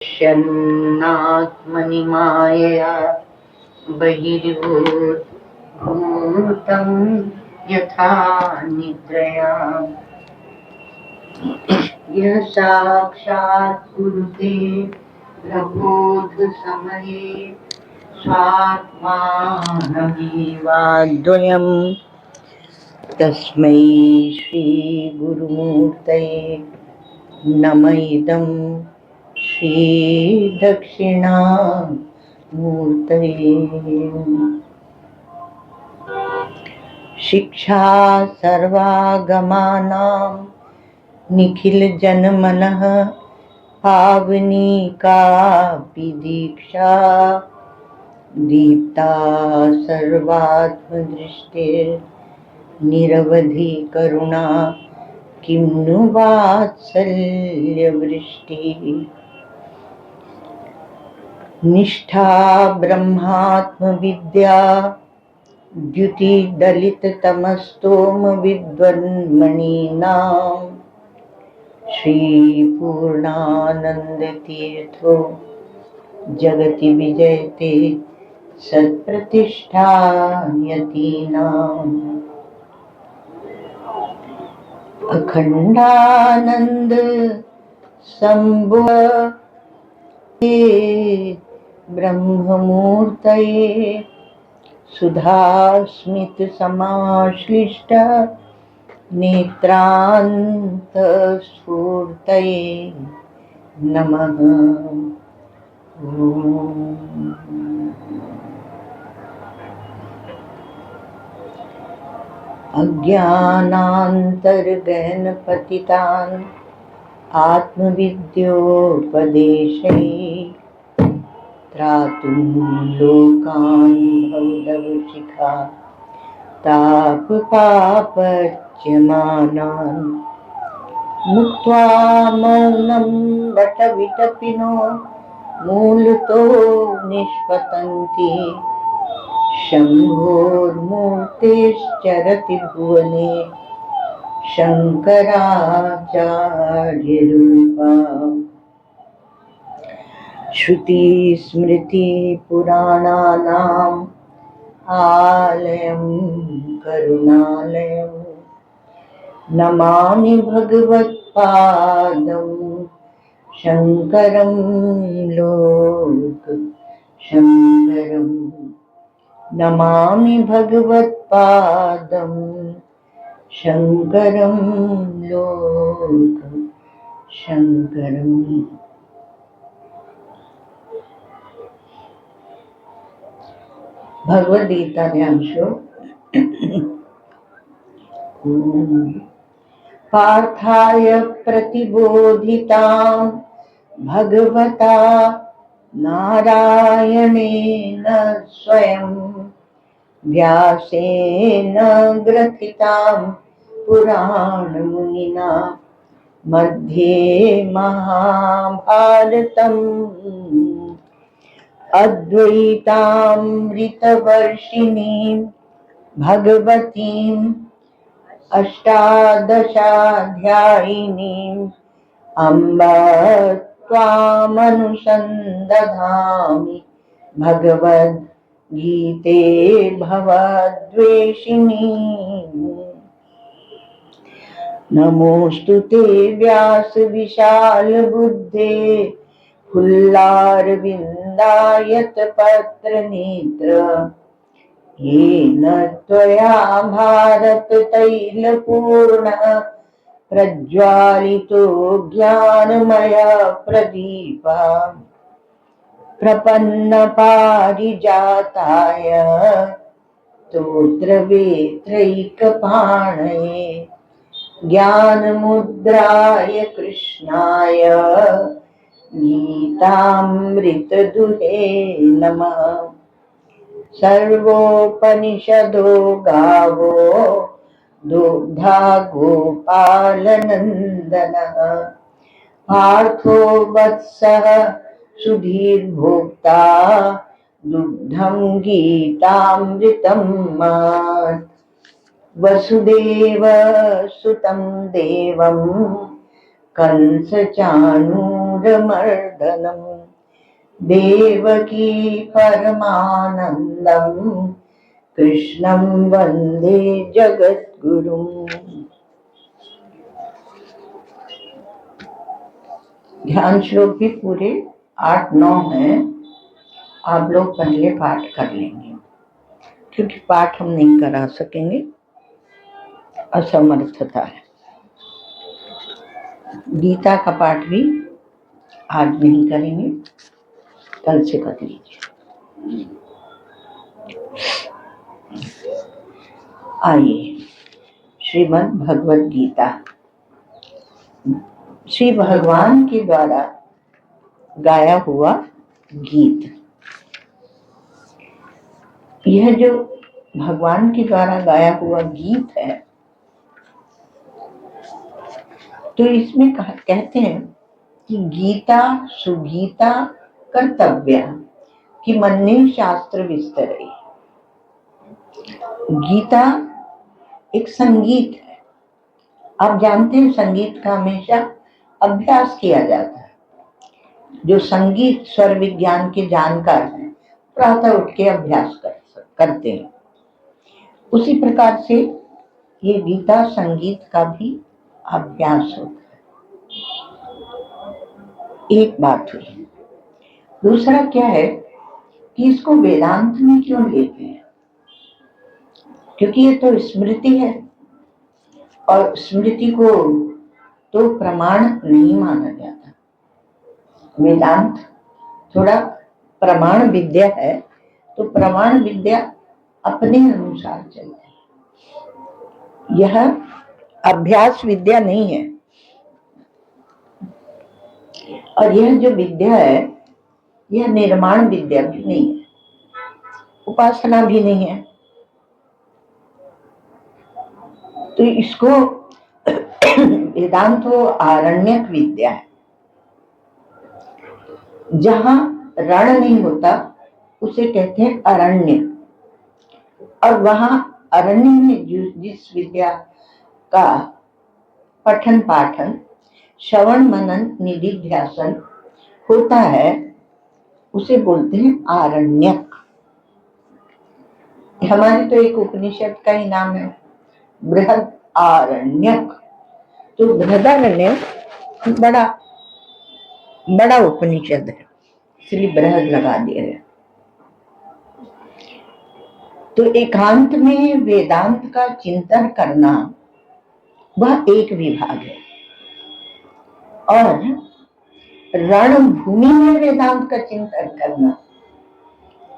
पश्यन्नात्मनि मायया बहिर्भूतं यथा निद्रया यः साक्षात् कुरुते प्रबोधसमये स्वात्मानमेवाद्वयम् तस्मै श्रीगुरुमूर्तये नमः इदं श्रीदक्षिणामूर्तये। शिक्षा सर्वागमानां निखिलजनमनः पावनी कापि दीक्षा दीप्ता सर्वात्मदृष्टिर्निरवधि करुणा किं नु वात्सल्यवृष्टिः। निष्ठा ब्रह्मात्मविद्या द्युतिदलिततमस्तोमविद्वन्मणीनां श्रीपूर्णानन्दतीर्थो जगति विजयते सत्प्रतिष्ठा यतीनाम्। अखंडानंद संभवे ब्रह्ममूर्तये सुधास्मित समाश्लिष्ट नेत्रांत स्फूर्तये नमः। अज्ञानान्तर्गहनपतितान् आत्मविद्योपदेशैः त्रातुं लोकान् भवदवशिखा तापपापच्यमानान् मुक्त्वा मौनं वटविटपिनो मूलतो निष्पतन्ति शम्भोर्मूर्तेश्चरति भुवने शङ्कराचार्यरूपा। श्रुतिस्मृतिपुराणानाम् आलयं करुणालयं नमामि भगवत्पादं शङ्करं लोकशङ्करम्। नमामि भगवत्पादं शङ्करं लोकशङ्करम्। भगवद्गीता ध्यांशो पार्थाय प्रतिबोधितां भगवता नारायणेन स्वयं व्यासेन ग्रथितां पुराणमुनिना मध्ये महाभारतम् अद्वैतामृतवर्षिणीं भगवतीम् अष्टादशाध्यायिनीम् अम्ब त्वामनुसन्दधामि भगवद्गीते भवद्वेषिणी। नमोऽस्तु ते व्यास विशालबुद्धे फुल्लारविन्दायत पत्रनेत्र येन त्वया भारत तैलपूर्ण प्रज्वालितो ज्ञानमय प्रदीपा प्रपन्न पारिजाताय स्तोत्रवेत्रैकपाणये ज्ञानमुद्राय कृष्णाय गीतामृतदुहे नमः। सर्वोपनिषदो गावो दुग्धा गोपालनन्दनः पार्थो वत्सः सुधीर्भोक्ता दुग्धं गीतामृतं मात्। वसुदेव सुतं देवं कंसचाणूरमर्दनं मर्दनम देवकी परमानंदम कृष्णं वंदे जगद्गुरुम। ध्यान श्लोक भी पूरे 8-9 हैं। आप लोग पहले पाठ कर लेंगे, क्योंकि पाठ हम नहीं करा सकेंगे, असमर्थता है। गीता का पाठ भी आज नहीं करेंगे, कल से कर लीजिए। आइए, श्रीमद् भगवद गीता श्री भगवान के द्वारा गाया हुआ गीत। यह जो भगवान के द्वारा गाया हुआ गीत है, तो इसमें कहते हैं कि गीता सुगीता कर्तव्या कि मन्ने शास्त्र विस्तरे। गीता एक संगीत है। आप जानते हैं करते का हमेशा अभ्यास किया जाता है। जो संगीत स्वर विज्ञान के जानकार हैं प्रातः उठ के अभ्यास करते हैं। उसी प्रकार से ये गीता संगीत का भी अभ्यास होता है। एक बात हुई। दूसरा क्या है कि इसको वेदांत में क्यों लेते हैं? क्योंकि ये तो स्मृति है और स्मृति को तो प्रमाण नहीं माना जाता। वेदांत थोड़ा प्रमाण विद्या है, तो प्रमाण विद्या अपने अनुसार चलती है। यह अभ्यास विद्या नहीं है। और यह जो विद्या है यह निर्माण विद्या भी नहीं है, उपासना भी नहीं है। तो इसको वेदांत वो आरण्यक विद्या है। जहां रण नहीं होता उसे कहते हैं अरण्य। और वहां अरण्य में जिस विद्या का पठन पाठन श्रवण मनन निधिध्यासन होता है उसे बोलते हैं आरण्यक। हमारे तो एक उपनिषद का ही नाम है बृहद आरण्यक। तो बृहदारण्यक बड़ा उपनिषद है, इसलिए बृहद लगा दिया है। तो एकांत में वेदांत का चिंतन करना वह एक विभाग है, और रणभूमि में वेदांत का चिंतन करना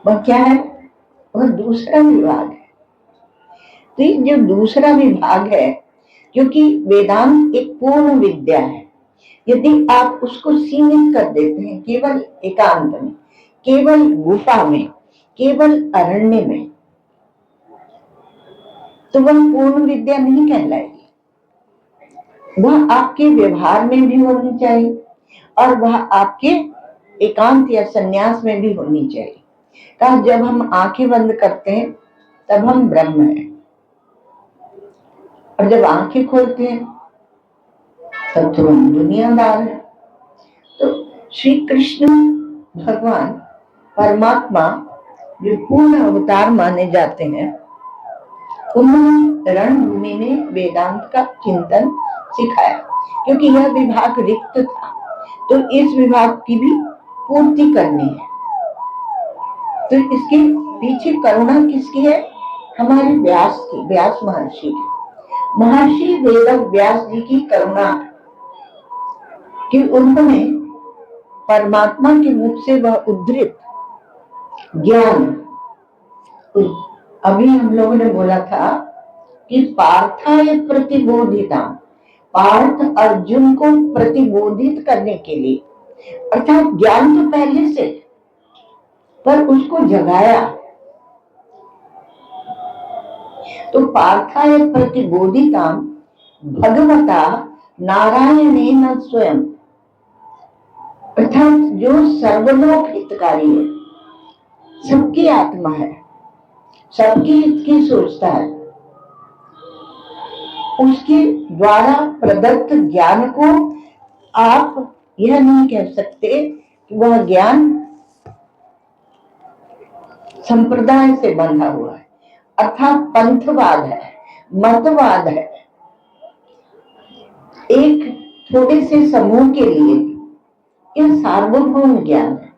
वह क्या है? वह दूसरा विभाग है। तो ये जो दूसरा विभाग है, क्योंकि वेदांत एक पूर्ण विद्या है, यदि आप उसको सीमित कर देते हैं केवल एकांत में, केवल गुफा में, केवल अरण्य में, तो वह पूर्ण विद्या नहीं कहलाएगी। वह आपके व्यवहार में भी होनी चाहिए और वह आपके एकांत या संन्यास में भी होनी चाहिए। कहा जब हम आंखें बंद करते हैं तब हम ब्रह्म हैं, और जब आंखें खोलते हैं तब तो हम दुनियादार हैं। तो श्री कृष्ण भगवान परमात्मा जो पूर्ण अवतार माने जाते हैं, उन्होंने रणभूमि में वेदांत का चिंतन सिखाया, क्योंकि यह विभाग रिक्त था। तो इस विभाग की भी पूर्ति करनी है। तो इसके पीछे करुणा किसकी है? हमारे व्यास की, व्यास महर्षि की। महर्षि वेद व्यास जी की करुणा कि उन्होंने परमात्मा के मुख से वह उद्धृत ज्ञान, अभी हम लोगों ने बोला था कि पार्थाय प्रतिबोधिता, पार्थ अर्जुन को प्रतिबोधित करने के लिए, अर्थात ज्ञान तो पहले से पर उसको जगाया। तो पार्थाय प्रतिबोधिता भगवता नारायणेन स्वयं, अर्थात जो सर्वलोक हितकारी है, सबकी आत्मा है, सबकी हित की सोचता है, उसके द्वारा प्रदत्त ज्ञान को आप यह नहीं कह सकते कि वह ज्ञान संप्रदाय से बंधा हुआ है, अर्थात पंथवाद है, मतवाद है, एक थोड़े से समूह के लिए। यह सार्वभौम ज्ञान है,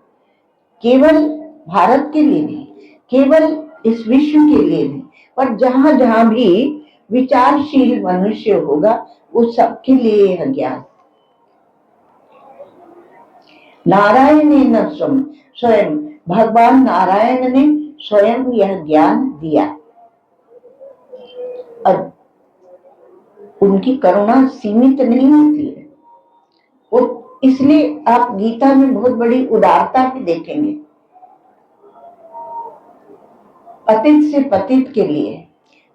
केवल भारत के लिए नहीं, केवल इस विश्व के लिए नहीं, पर जहां जहां भी विचारशील मनुष्य होगा वो सबके लिए यह ज्ञान। नारायण ने स्वयं भगवान नारायण ने स्वयं यह ज्ञान दिया और उनकी करुणा सीमित नहीं होती है। वो इसलिए आप गीता में बहुत बड़ी उदारता भी देखेंगे। पतित से पतित के लिए,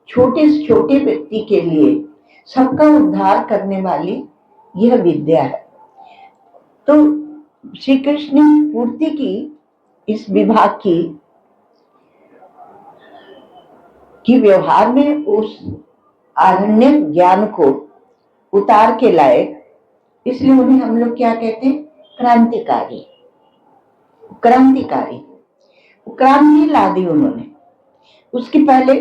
छोटे से छोटे व्यक्ति के लिए सबका उद्धार करने वाली यह विद्या है। तो श्री कृष्ण ने पूर्ति की इस विभाग की व्यवहार में उस आरण्य ज्ञान को उतार के लाए, इसलिए उन्हें हम लोग क्या कहते हैं? क्रांतिकारी। क्रांतिकारी क्रांति ला दी उन्होंने। उसके पहले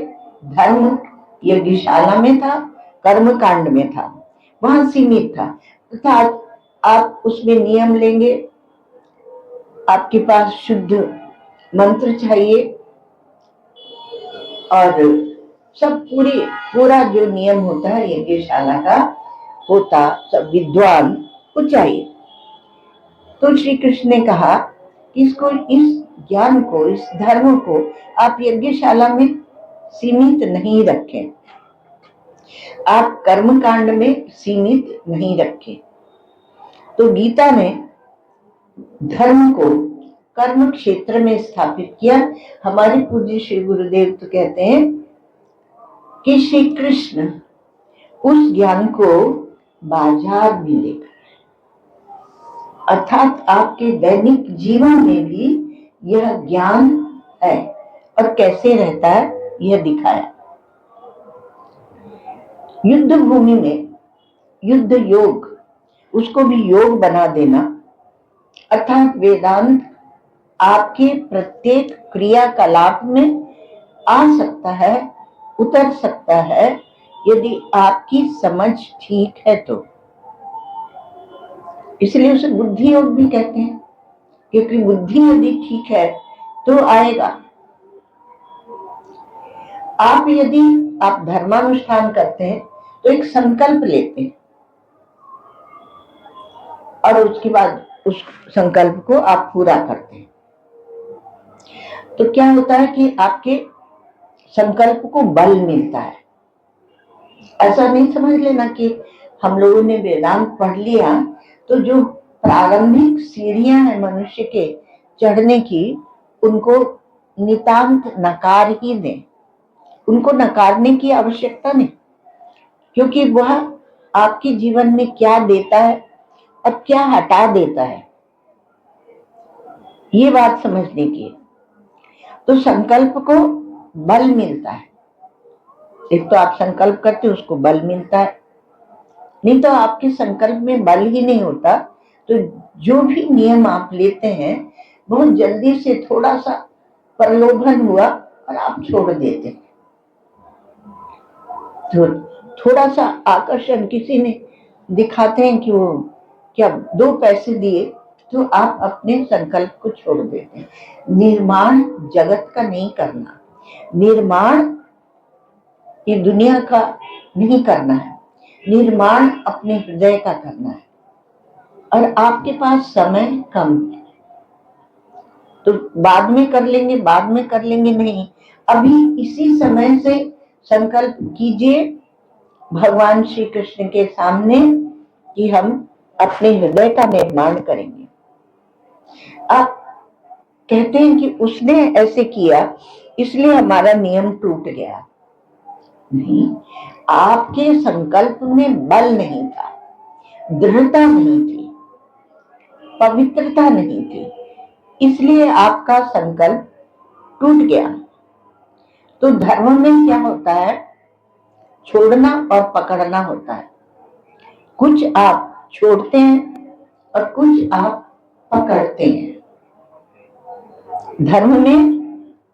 धर्म यज्ञशाला में था, कर्म कांड में था, वहां सीमित था, अर्थात आप उसमें नियम लेंगे, आपके पास शुद्ध मंत्र चाहिए और सब पूरा जो नियम होता है यज्ञशाला का होता, सब विद्वान को चाहिए। तो श्री कृष्ण ने कहा कि इसको, इस ज्ञान को, इस धर्म को आप यज्ञशाला में सीमित नहीं रखें, आप कर्म कांड में सीमित नहीं रखें। तो गीता ने धर्म को कर्म क्षेत्र में स्थापित किया। हमारे पूज्य श्री गुरुदेव तो कहते हैं कि श्री कृष्ण उस ज्ञान को बाजार में लेकर, अर्थात आपके दैनिक जीवन में भी यह ज्ञान है और कैसे रहता है यह दिखाया। युद्ध भूमि में युद्ध योग, उसको भी योग बना देना, अर्थात वेदांत आपके प्रत्येक क्रियाकलाप में आ सकता है, उतर सकता है, यदि आपकी समझ ठीक है तो। इसलिए उसे बुद्धि योग भी कहते हैं, क्योंकि बुद्धि यदि ठीक है तो आएगा। यदि आप धर्मानुष्ठान करते हैं तो एक संकल्प लेते हैं और उसके बाद उस संकल्प को आप पूरा करते हैं, तो क्या होता है कि आपके संकल्प को बल मिलता है। ऐसा नहीं समझ लेना कि हम लोगों ने वेदांत पढ़ लिया तो जो प्रारंभिक सीढ़ियां हैं मनुष्य के चढ़ने की, उनको नितांत नकार ही दें। उनको नकारने की आवश्यकता नहीं, क्योंकि वह आपके जीवन में क्या देता है और क्या हटा देता है, ये बात समझने की है। तो संकल्प को बल मिलता है। एक तो आप संकल्प करते, उसको बल मिलता है, नहीं तो आपके संकल्प में बल ही नहीं होता तो जो भी नियम आप लेते हैं बहुत जल्दी से थोड़ा सा प्रलोभन हुआ और आप छोड़ देते हैं। तो थोड़ा सा आकर्षण किसी ने दिखाते हैं कि वो क्या 2 पैसे दिए तो आप अपने संकल्प को छोड़ देते हैं। निर्माण जगत का नहीं करना, निर्माण ये दुनिया का नहीं करना है, निर्माण अपने हृदय का करना है। और आपके पास समय कम है तो बाद में कर लेंगे नहीं, अभी इसी समय से संकल्प कीजिए भगवान श्री कृष्ण के सामने कि हम अपने हृदय का निर्माण करेंगे। आप कहते हैं कि उसने ऐसे किया इसलिए हमारा नियम टूट गया। नहीं, आपके संकल्प में बल नहीं था, दृढ़ता नहीं थी, पवित्रता नहीं थी, इसलिए आपका संकल्प टूट गया। तो धर्म में क्या होता है? छोड़ना और पकड़ना होता है। कुछ आप छोड़ते हैं और कुछ आप पकड़ते हैं। धर्म में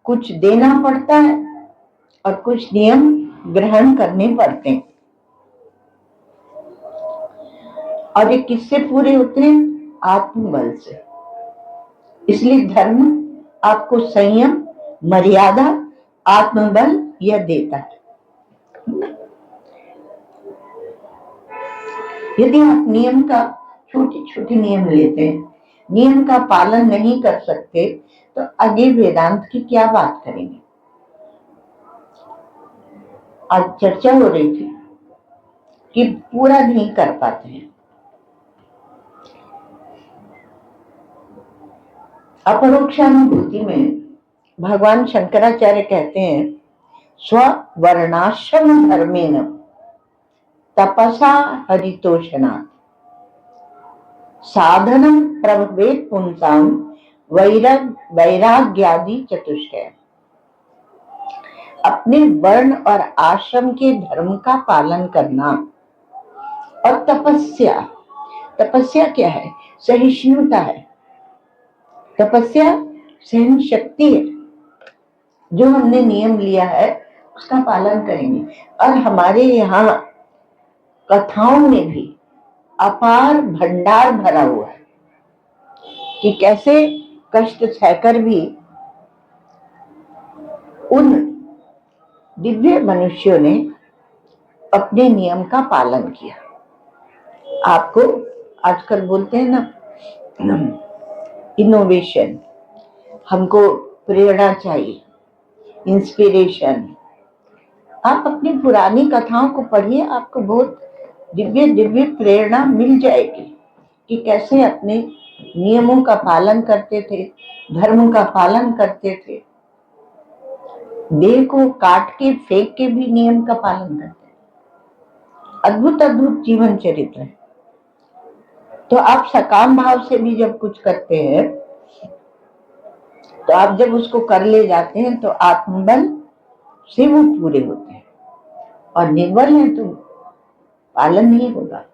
कुछ देना पड़ता है और कुछ नियम ग्रहण करने पड़ते हैं, और ये किससे पूरे होते हैं? आत्मबल से। इसलिए धर्म आपको संयम, मर्यादा, आत्मबल यह देता है। यदि आप नियम का छोटे छोटे नियम लेते हैं, नियम का पालन नहीं कर सकते, तो आगे वेदांत की क्या बात करेंगे? आज चर्चा हो रही थी कि पूरा नहीं कर पाते हैं। अपरोक्षानुभूति में भगवान शंकराचार्य कहते हैं, स्ववर्णाश्रम धर्मेण तपसा हरितोषणात् साधनम प्रभवेत् पुंसाम वैराग्यादि चतुष्टय। अपने वर्ण और आश्रम के धर्म का पालन करना और तपस्या। तपस्या क्या है? सहिष्णुता है। तपस्या सहन शक्ति है। जो हमने नियम लिया है उसका पालन करेंगे। और हमारे यहाँ कथाओं में भी अपार भंडार भरा हुआ है कि कैसे कष्ट सहकर भी उन दिव्य मनुष्यों ने अपने नियम का पालन किया। आपको आजकल बोलते हैं ना, इनोवेशन, हमको प्रेरणा चाहिए, इंस्पिरेशन। आप अपनी पुरानी कथाओं को पढ़िए, आपको बहुत दिव्य दिव्य प्रेरणा मिल जाएगी कि कैसे अपने नियमों का पालन करते थे, धर्म का पालन करते थे, देह को काट के फेंक के भी नियम का पालन करते थे। अद्भुत अद्भुत जीवन चरित्र है। तो आप सकाम भाव से भी जब कुछ करते हैं, तो आप जब उसको कर ले जाते हैं तो आत्मबल से वो पूरे होते हैं, और निर्बल है तो पालन नहीं होगा।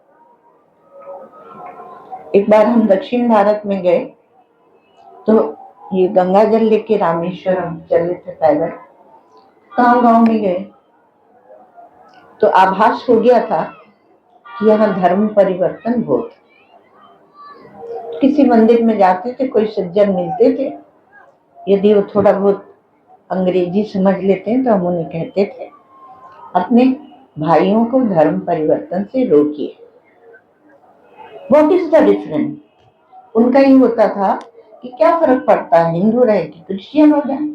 एक बार हम दक्षिण भारत में गए, तो ये गंगा जल लेके रामेश्वरम चले थे पैदल। गांव में गए तो आभास हो गया था कि यहाँ धर्म परिवर्तन बहुत। किसी मंदिर में जाते थे, कोई सज्जन मिलते थे, यदि वो थोड़ा बहुत अंग्रेजी समझ लेते हैं तो हम उन्हें कहते थे, अपने भाइयों को धर्म परिवर्तन से रोकिए। What is the difference? उनका ये होता था कि क्या फर्क पड़ता है हिंदू रहे कि क्रिश्चियन हो जाए।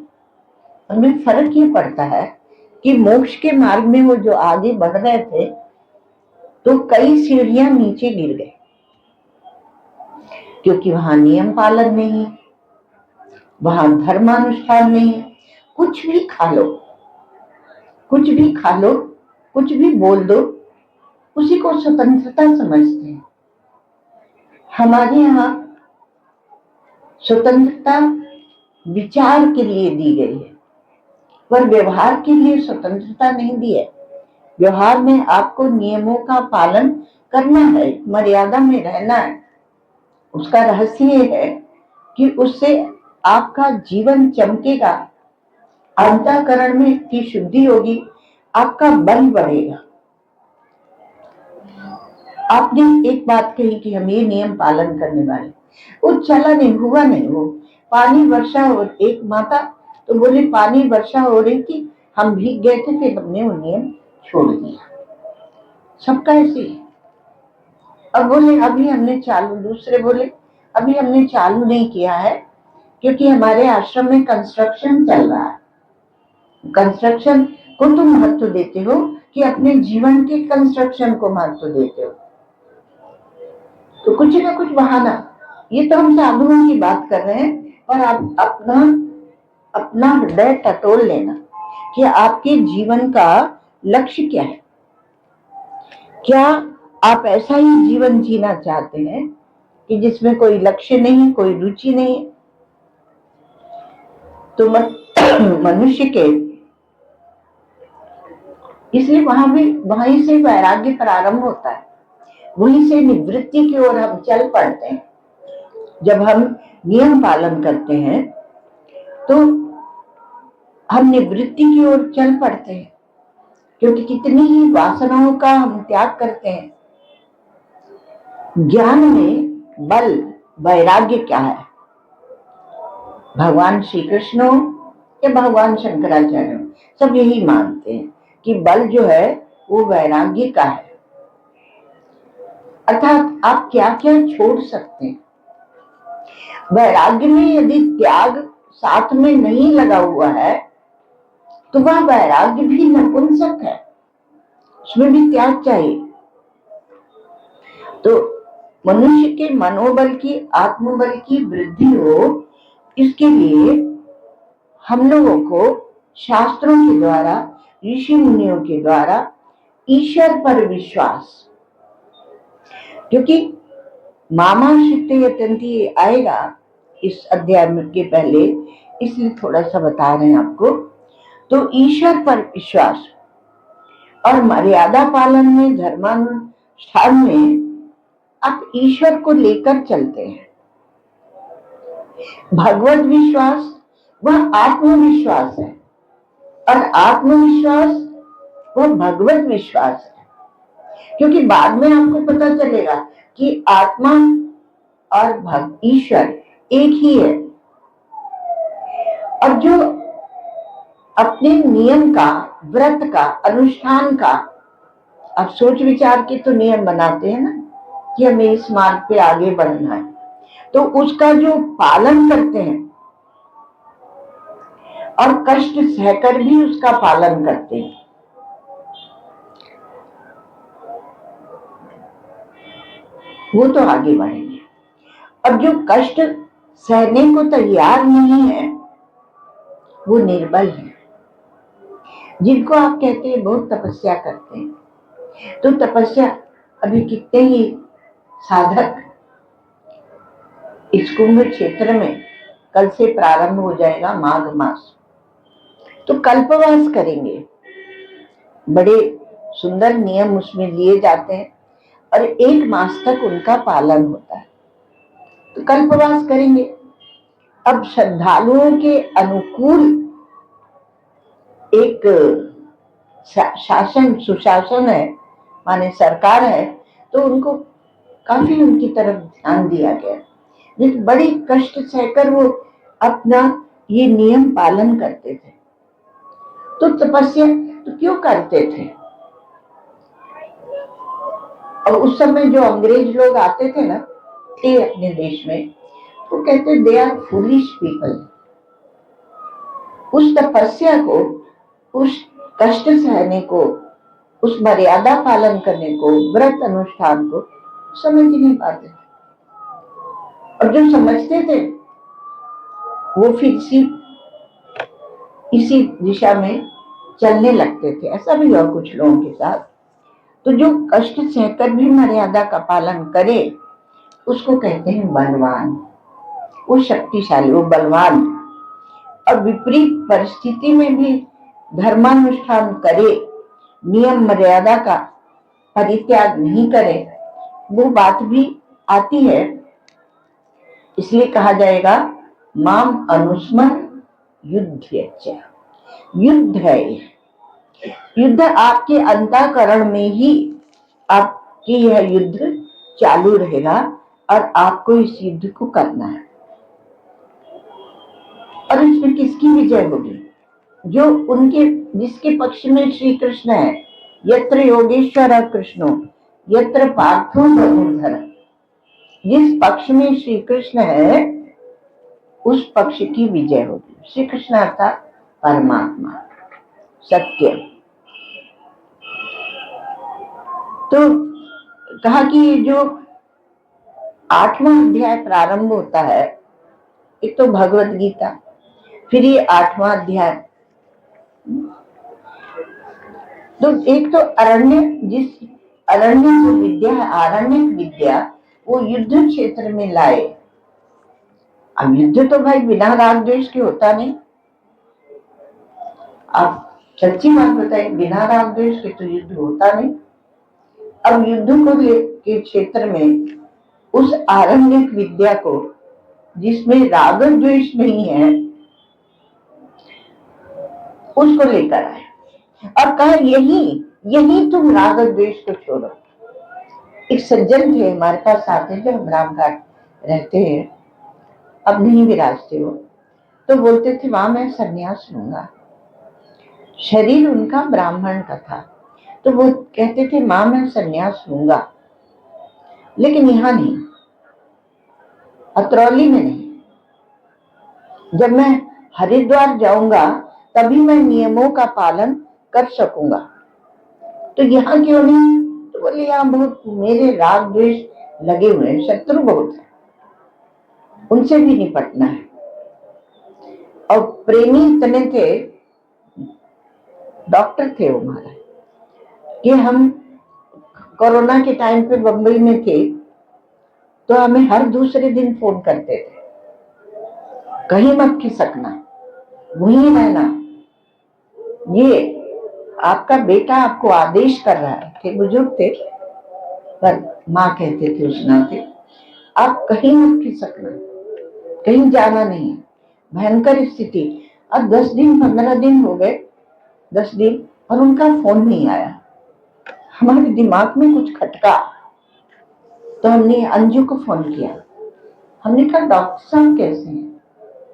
उनमें फर्क ये पड़ता है कि मोक्ष के मार्ग में वो जो आगे बढ़ रहे थे, तो कई सीढ़ियां नीचे गिर गए, क्योंकि वहां नियम पालन नहीं, वहां धर्मानुष्ठान नहीं है। कुछ भी खा लो, कुछ भी खा लो, कुछ भी बोल दो, उसी को स्वतंत्रता समझते हैं। हमारे यहाँ स्वतंत्रता विचार के लिए दी गई है, पर व्यवहार के लिए स्वतंत्रता नहीं दी है। व्यवहार में आपको नियमों का पालन करना है, मर्यादा में रहना है। उसका रहस्य ये है कि उससे आपका जीवन चमकेगा, अंतःकरण में की शुद्धि होगी, आपका बल बढ़ेगा। आपने एक बात कही कि हम ये नियम पालन करने वाले, वो चला नहीं, हुआ नहीं। वो पानी वर्षा हो, एक माता तो बोले पानी वर्षा हो रही थी, हम भीग गए थे, फिर हमने वो नियम छोड़ दिया। सबका ऐसे ही। अब बोले अभी हमने चालू, दूसरे बोले अभी हमने चालू नहीं किया है, क्योंकि हमारे आश्रम में कंस्ट्रक्शन चल रहा है। कंस्ट्रक्शन को तुम महत्व देते हो कि अपने जीवन के कंस्ट्रक्शन को महत्व देते हो? तो कुछ ना कुछ बहाना। ये तो हम साधुओं की बात कर रहे हैं, और आप अपना हृदय टटोल लेना कि आपके जीवन का लक्ष्य क्या है। क्या आप ऐसा ही जीवन जीना चाहते हैं कि जिसमें कोई लक्ष्य नहीं, कोई रुचि नहीं? तो मनुष्य के, इसलिए वहीं से वैराग्य प्रारंभ होता है। वहीं से निवृत्ति की ओर हम चल पड़ते हैं। जब हम नियम पालन करते हैं तो हम निवृत्ति की ओर चल पड़ते हैं, क्योंकि कितनी ही वासनाओं का हम त्याग करते हैं। ज्ञान में बल वैराग्य क्या है? भगवान श्री कृष्ण या भगवान शंकराचार्य सब यही मानते हैं कि बल जो है वो वैराग्य का है। अर्थात आप क्या क्या छोड़ सकते हैं। वैराग्य में यदि त्याग साथ में नहीं लगा हुआ है तो वह वैराग्य भी नपुंसक है, उसमें भी त्याग चाहिए। तो मनुष्य के मनोबल की, आत्मबल की वृद्धि हो, इसके लिए हम लोगों को शास्त्रों के द्वारा, ऋषि मुनियों के द्वारा ईश्वर पर विश्वास, क्योंकि मामा शित्ते यतन्ति आएगा इस अध्याय के पहले, इसलिए थोड़ा सा बता रहे हैं आपको। तो ईश्वर पर विश्वास और मर्यादा पालन में, धर्मानुष्ठान में आप ईश्वर को लेकर चलते हैं। भगवत विश्वास वह आत्मविश्वास है और आत्मविश्वास वह भगवत विश्वास है, क्योंकि बाद में आपको पता चलेगा कि आत्मा और ईश्वर एक ही है। और जो अपने नियम का, व्रत का, अनुष्ठान का, आप सोच विचार के तो नियम बनाते हैं ना कि हमें इस मार्ग पे आगे बढ़ना है, तो उसका जो पालन करते हैं और कष्ट सहकर भी उसका पालन करते हैं, वो तो आगे बढ़ेंगे। और जो कष्ट सहने को तैयार नहीं है वो निर्बल है। जिनको आप कहते हैं बहुत तपस्या करते हैं, तो तपस्या अभी कितने ही साधक इस कुंभ क्षेत्र में कल से प्रारंभ हो जाएगा, माघ मास, तो कल्पवास करेंगे। बड़े सुंदर नियम उसमें लिए जाते हैं और 1 मास तक उनका पालन होता है, तो कल्पवास करेंगे। अब श्रद्धालुओं के अनुकूल एक शासन, सुशासन है, माने सरकार है, तो उनको काफी उनकी तरफ ध्यान दिया गया। लेकिन बड़ी कष्ट सहकर वो अपना ये नियम पालन करते थे। तो तपस्या तो क्यों करते थे? और उस समय जो अंग्रेज लोग आते थे ना, थे अपने देश में, तो कहते दे आर फूलिश पीपल। उस तपस्या को, उस कष्ट सहने को, उस मर्यादा पालन करने को, व्रत अनुष्ठान को समझ ही नहीं पाते थे। और जो समझते थे वो फिर इसी दिशा में चलने लगते थे। ऐसा भी हुआ कुछ लोगों के साथ। तो जो कष्ट सहकर भी मर्यादा का पालन करे उसको कहते हैं बलवान, वो शक्तिशाली, वो बलवान। और विपरीत परिस्थिति में भी धर्मानुष्ठान करे, नियम मर्यादा का परित्याग नहीं करे, वो बात भी आती है। इसलिए कहा जाएगा माम अनुस्मर युद्ध। युद्ध है, युद्ध आपके अंतःकरण में ही आपकी यह युद्ध चालू रहेगा और आपको इस युद्ध को करना है। और इसमें किसकी विजय होगी? जो उनके, जिसके पक्ष में श्री कृष्ण है। यत्र योगेश्वर कृष्णो यत्र पार्थो धनुर्धर। जिस पक्ष में श्री कृष्ण है उस पक्ष की विजय होगी। श्री कृष्ण अर्थात परमात्मा, सत्य। तो कहा कि जो 8वां अध्याय प्रारंभ होता है, एक तो भगवत गीता, फिर ये 8वां अध्याय, तो एक तो अरण्य, जिस अरण्य जो विद्या है, आरण्यक विद्या, वो युद्ध क्षेत्र में लाए। अब युद्ध तो भाई बिना राग द्वेष के होता नहीं। आप सच्ची बात बताइए, बिना राग द्वेष के तो युद्ध होता नहीं। अब युद्ध को के क्षेत्र में उस आरण्यक विद्या को जिसमें राग द्वेष नहीं है उसको लेकर आए और कहा यही तुम राग द्वेष को छोड़ो। एक सज्जन थे हमारे पास आते थे, हम रामघाट रहते हैं, अब नहीं विराजते हो, तो बोलते थे मां मैं संन्यास लूंगा। शरीर उनका ब्राह्मण का था, तो वो कहते थे मां मैं संन्यास लूंगा, लेकिन यहाँ नहीं, अतरौली में नहीं। जब मैं हरिद्वार जाऊंगा तभी मैं नियमों का पालन कर सकूंगा, तो यहाँ क्यों नहीं? तो बोले यहाँ बहुत मेरे राग द्वेष लगे हुए हैं, शत्रु बहुत है, उनसे भी निपटना है। और प्रेमी इतने थे, डॉक्टर थे वो महाराज, कि हम कोरोना के टाइम पे बंबई में थे तो हमें हर दूसरे दिन फोन करते थे, कहीं मत खिसकना, वहीं रहना, ये आपका बेटा आपको आदेश कर रहा है। थे बुजुर्ग थे पर माँ कहते थे उस नाते, आप कहीं मत खिसकना, कहीं जाना नहीं, भयंकर स्थिति। अब 10 दिन 15 दिन हो गए, 10 दिन, और उनका फोन नहीं आया। हमारे दिमाग में कुछ खटका, तो हमने अंजू को फोन किया। हमने कहा डॉक्टर साहब कैसे हैं?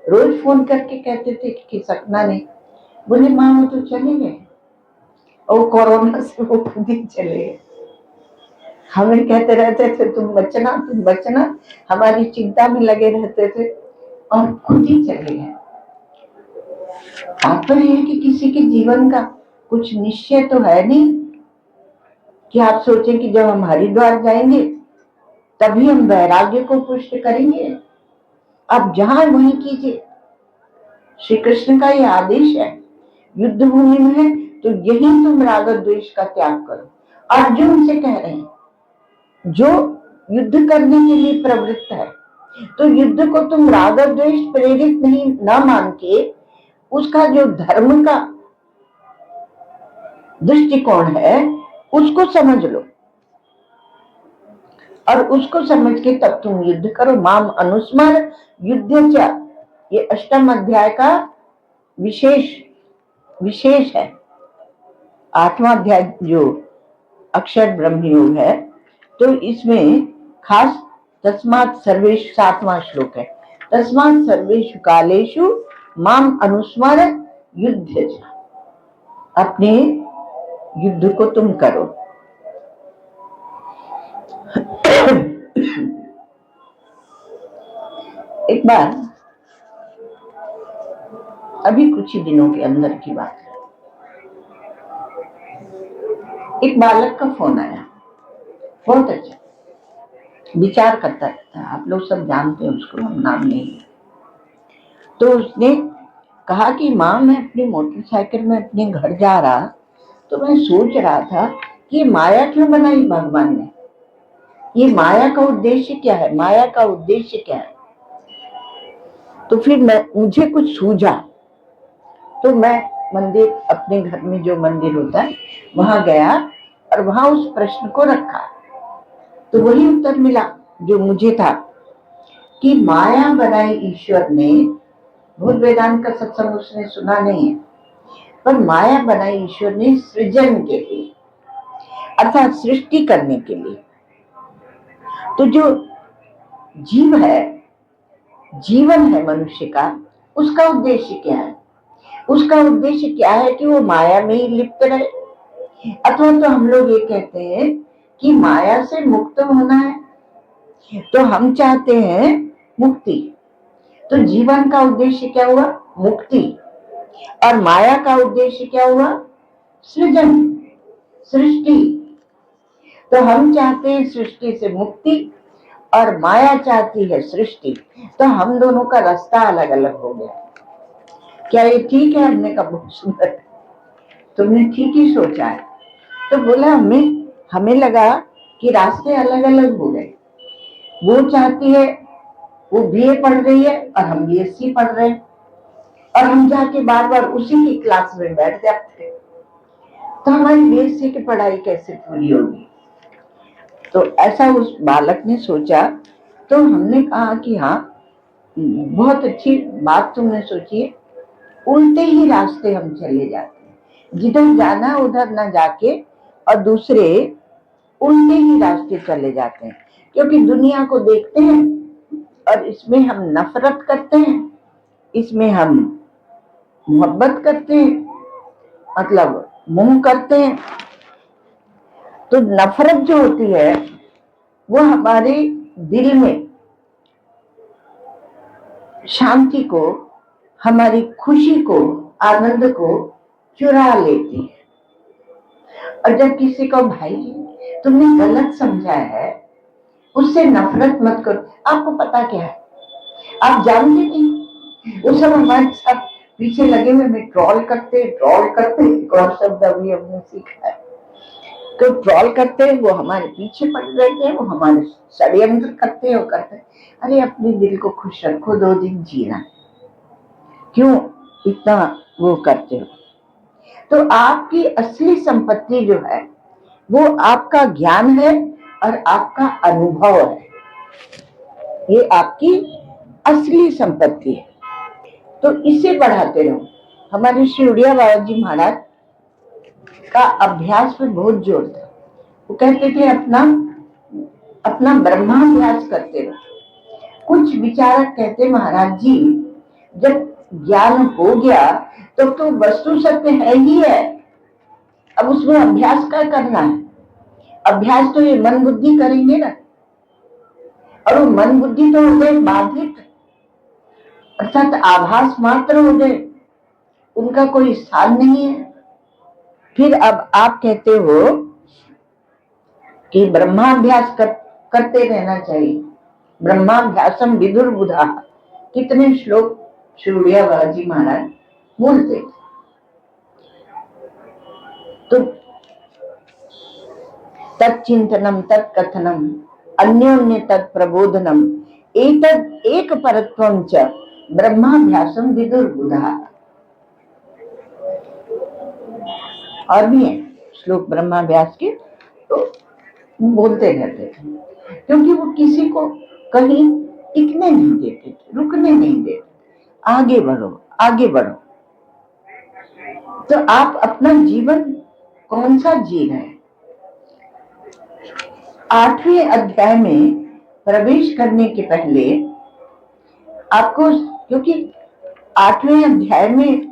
रोज फोन करके कहते थे कि खिसकना नहीं। बोले माँ वो तो चले गए, और कोरोना से वो खुद ही चले गए। हमें कहते रहते थे तुम बचना, हमारी चिंता में लगे रहते थे और खुद ही चले गए। तात्पर्य है कि किसी के जीवन का कुछ निश्चय तो है नहीं कि आप सोचें कि जब हम हरिद्वार जाएंगे तभी हम वैराग्य को पुष्ट करेंगे। आप जहां वहीं कीजिए, श्री कृष्ण का ये आदेश है, युद्ध भूमि में है तो यही तुम राग द्वेष का त्याग करो। अर्जुन से कह रहे हैं जो युद्ध करने के लिए प्रवृत्त है, तो युद्ध को तुम राग द्वेष प्रेरित नहीं न मान के उसका जो धर्म का दृष्टिकोण है उसको समझ लो, और उसको समझ के तब तुम युद्ध करो। माम अनुस्मर युद्धस्य, ये 8वें अध्याय का विशेष है। 8वां अध्याय जो अक्षर ब्रह्म योग है, तो इसमें खास तस्मात् सर्वेषु 7वां श्लोक है, तस्मात् सर्वेषु कालेषु माम अनुस्मर युद्धस्य, अपने युद्ध को तुम करो। एक बार अभी कुछ ही दिनों के अंदर की बात है, एक बालक का फोन आया, बहुत अच्छा विचार करता था, आप लोग सब जानते हैं उसको, हम नाम नहीं। तो उसने कहा कि माँ मैं अपनी मोटरसाइकिल में अपने घर जा रहा, तो मैं सोच रहा था कि माया क्यों बनाई भगवान ने, ये माया का उद्देश्य क्या है, माया का उद्देश्य क्या है। तो फिर मुझे कुछ सूझा, तो मैं मंदिर, अपने घर में जो मंदिर होता है वहां गया और वहां उस प्रश्न को रखा, तो वही उत्तर मिला जो मुझे था कि माया बनाई ईश्वर ने। भूत वेदांत का सत्संग उसने सुना नहीं है, पर माया बनाई ईश्वर ने सृजन के लिए, अर्थात सृष्टि करने के लिए। तो जो जीव है, जीवन है मनुष्य का, उसका उद्देश्य क्या है? उसका उद्देश्य क्या है कि वो माया में ही लिप्त रहे, अथवा तो हम लोग ये कहते हैं कि माया से मुक्त होना है, तो हम चाहते हैं मुक्ति। तो जीवन का उद्देश्य क्या हुआ? मुक्ति। और माया का उद्देश्य क्या हुआ? सृजन, सृष्टि। तो हम चाहते हैं सृष्टि से मुक्ति और माया चाहती है सृष्टि, तो हम दोनों का रास्ता अलग अलग हो गया। क्या ये ठीक है? हमने कहा बहुत सुंदर, तुमने ठीक ही सोचा है। तो बोला हमें लगा कि रास्ते अलग अलग हो गए, वो चाहती है, वो बीए पढ़ रही है और हम बीएससी पढ़ रहे हैं, और हम जाके बार बार उसी की क्लास में बैठ जाते हैं, तो हमारी बीएससी की पढ़ाई कैसे पूरी होगी? तो ऐसा उस बालक ने सोचा। तो हमने कहा कि हाँ, बहुत अच्छी बात तुमने सोची है। उल्टे ही रास्ते हम चले जाते हैं, जिधर जाना उधर ना जाके और दूसरे उल्टे ही रास्ते चले जाते हैं, क्योंकि दुनिया को देखते हैं और इसमें हम नफरत करते हैं, इसमें हम मोहब्बत करते हैं, मतलब मोह करते हैं। तो नफरत जो होती है वो हमारे दिल में शांति को, हमारी खुशी को, आनंद को चुरा लेती है। और जब किसी को भाई तुमने गलत समझा है, उससे नफरत मत करो। आपको पता क्या है, आप जानते नहीं, वो सब हमारे साथ पीछे लगे हुए में ट्रोल करते एक और शब्द अभी हमने सीखा है। तो ट्रोल करते हैं, वो हमारे पीछे पड़ रहते हैं, वो हमारे षड्यंत्र करते हैं, वो करते हैं। अरे अपने दिल को खुश रखो, 2 दिन जीना, क्यों इतना वो करते हो? तो आपकी असली संपत्ति जो है वो आपका ज्ञान है और आपका अनुभव है, ये आपकी असली संपत्ति है। तो इसे बढ़ाते रहो। हमारे श्री उड़िया बाबा जी महाराज का अभ्यास पर बहुत जोर था। वो कहते थे अपना ब्रह्माभ्यास करते रहो। कुछ विचारक कहते महाराज जी, जब ज्ञान हो गया तो वस्तु सत्य है ही है, अब उसमें अभ्यास क्या करना है? अभ्यास तो ये मन बुद्धि करेंगे ना, और वो मन बुद्धि तो हो गए बाधित, अर्थात आभास मात्र हो गए, उनका कोई स्थान नहीं है। फिर अब आप कहते हो कि ब्रह्माभ्यास करते रहना चाहिए। ब्रह्माभ्यासम विदुर बुधा, कितने श्लोक श्री उड़िया बाबा जी महाराज बोलते थे। तो तच्चिंतनम तत्कथनम अन्योन्य तत्प्रबोधनम एतद एक परत्वम च ब्रह्माभ्यासम विदुर बुधा। और भी है श्लोक ब्रह्माभ्यास के, तो बोलते रहते थे, क्योंकि वो किसी को कहीं टिकने नहीं देते थे, रुकने नहीं देते, आगे बढ़ो आगे बढ़ो। तो आप अपना जीवन कौन सा जी रहे हैं? 8वें अध्याय में प्रवेश करने के पहले आपको, क्योंकि 8वें अध्याय में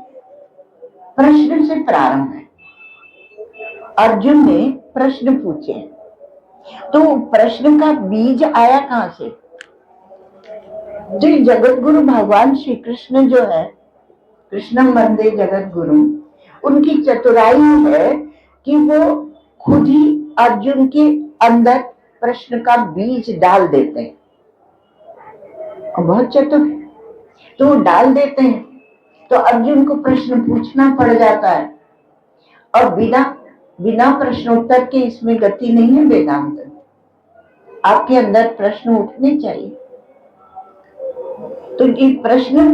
प्रश्न से प्रारंभ है, अर्जुन ने प्रश्न पूछे, तो प्रश्न का बीज आया कहां से? जो जगत गुरु भगवान श्री कृष्ण जो है, कृष्णम वंदे जगत गुरु, उनकी चतुराई है कि वो खुद ही अर्जुन के अंदर प्रश्न का बीज डाल देते हैं, और बहुत चतुर है, तो वो डाल देते हैं, तो अर्जुन को प्रश्न पूछना पड़ जाता है। और बिना प्रश्नोत्तर के इसमें गति नहीं है वेदांत में। आपके अंदर प्रश्न उठने चाहिए। तो ये प्रश्न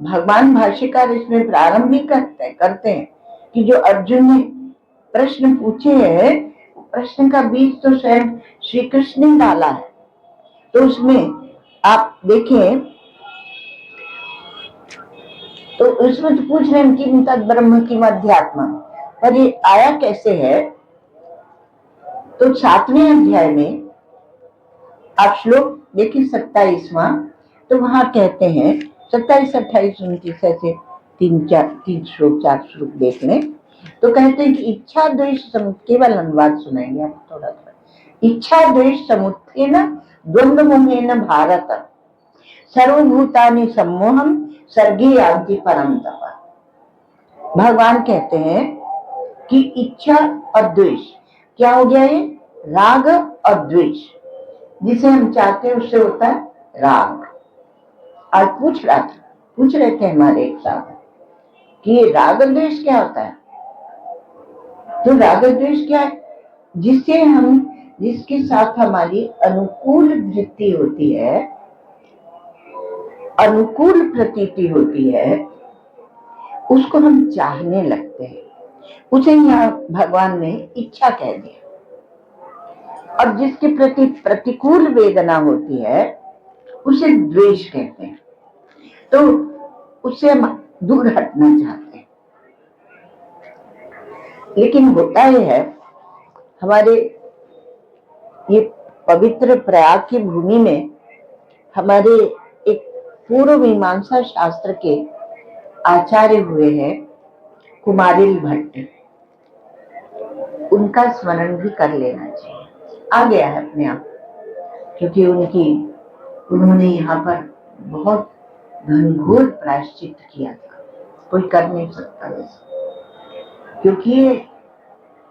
भगवान भाष्यकार इसमें प्रारंभ भी करते हैं कि जो अर्जुन ने प्रश्न पूछे हैं, प्रश्न का बीज तो स्वयं श्री कृष्ण ने डाला है। तो उसमें आप देखें, तो उसमें तो पूछ रहे हैं कि तद ब्रह्म की अध्यात्म, पर ये आया कैसे है? तो 7वें अध्याय में आप श्लोक देखिए 27वां, तो वहां कहते हैं 27, 28, 29 ऐसे 3 श्लोक 4 श्लोक देख लें, तो कहते हैं कि इच्छा द्वेष केवल अनुवाद सुनाएंगे आप थोड़ा थोड़ा। इच्छा द्वेष समुत्थेन द्वंद्व मोहेन भारत सर्वभूतानि सम्मोहम सर्गे यान्ति परम तप। भगवान कहते हैं कि इच्छा और द्वेष क्या हो गया? ये राग और द्वेष, जिसे हम चाहते हैं उससे होता है राग। आज पूछ रहे थे हमारे एक साथ कि राग द्वेष क्या होता है? तो राग द्वेष क्या है? जिसके साथ हमारी अनुकूल वृत्ति होती है, अनुकूल प्रतीति होती है, उसको हम चाहने लगते हैं। उसे यहाँ भगवान ने इच्छा कह दिया। और जिसके प्रति प्रतिकूल वेदना होती है उसे द्वेष कहते हैं। तो उससे हम दूर हटना चाहते हैं। लेकिन होता यह है, हमारे ये पवित्र प्रयाग की भूमि में हमारे एक पूर्व मीमांसा शास्त्र के आचार्य हुए हैं कुमारिल भट्ट, उनका स्मरण भी कर लेना चाहिए। आ गया है अपने आप, क्योंकि उन्होंने यहाँ पर बहुत घनघोर प्रायश्चित किया था, कोई कर नहीं सकता वैसे, क्योंकि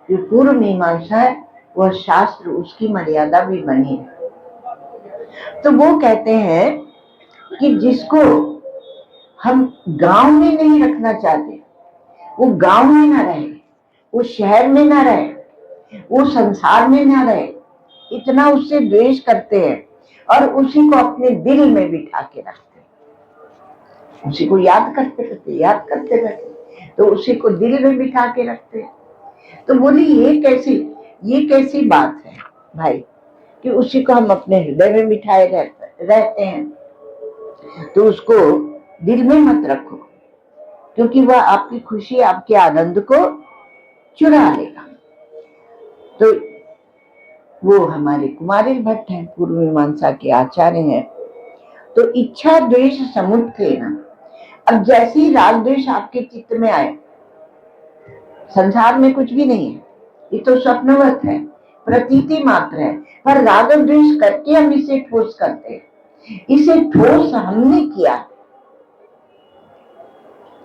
ये पूर्व मीमांसा है, वह शास्त्र उसकी मर्यादा भी बनी है। तो वो कहते हैं कि जिसको हम गांव में नहीं रखना चाहते, वो गांव में ना रहे, वो शहर में ना रहे, वो संसार में ना रहे, इतना उससे द्वेष करते हैं और उसी को अपने दिल में बिठा के रखते हैं, उसी को याद करते रहते, तो उसी को दिल में बिठा के रखते हैं। तो बोली ये कैसी बात है भाई कि उसी को हम अपने हृदय में बिठाए रहते हैं। तो उसको दिल में मत रखो, क्योंकि वह आपकी खुशी, आपके आनंद को चुरा लेगा। तो वो हमारे कुमारिल भट्ट हैं, पूर्व मीमांसा के आचार्य हैं। तो इच्छा द्वेष समुत्थेन, अब जैसे ही राग द्वेष आपके चित्त में आए, संसार में कुछ भी नहीं है, ये तो स्वप्नवत है, प्रतीति मात्र है, पर राग द्वेष करके हम इसे ठोस करते हैं। इसे ठोस हमने किया,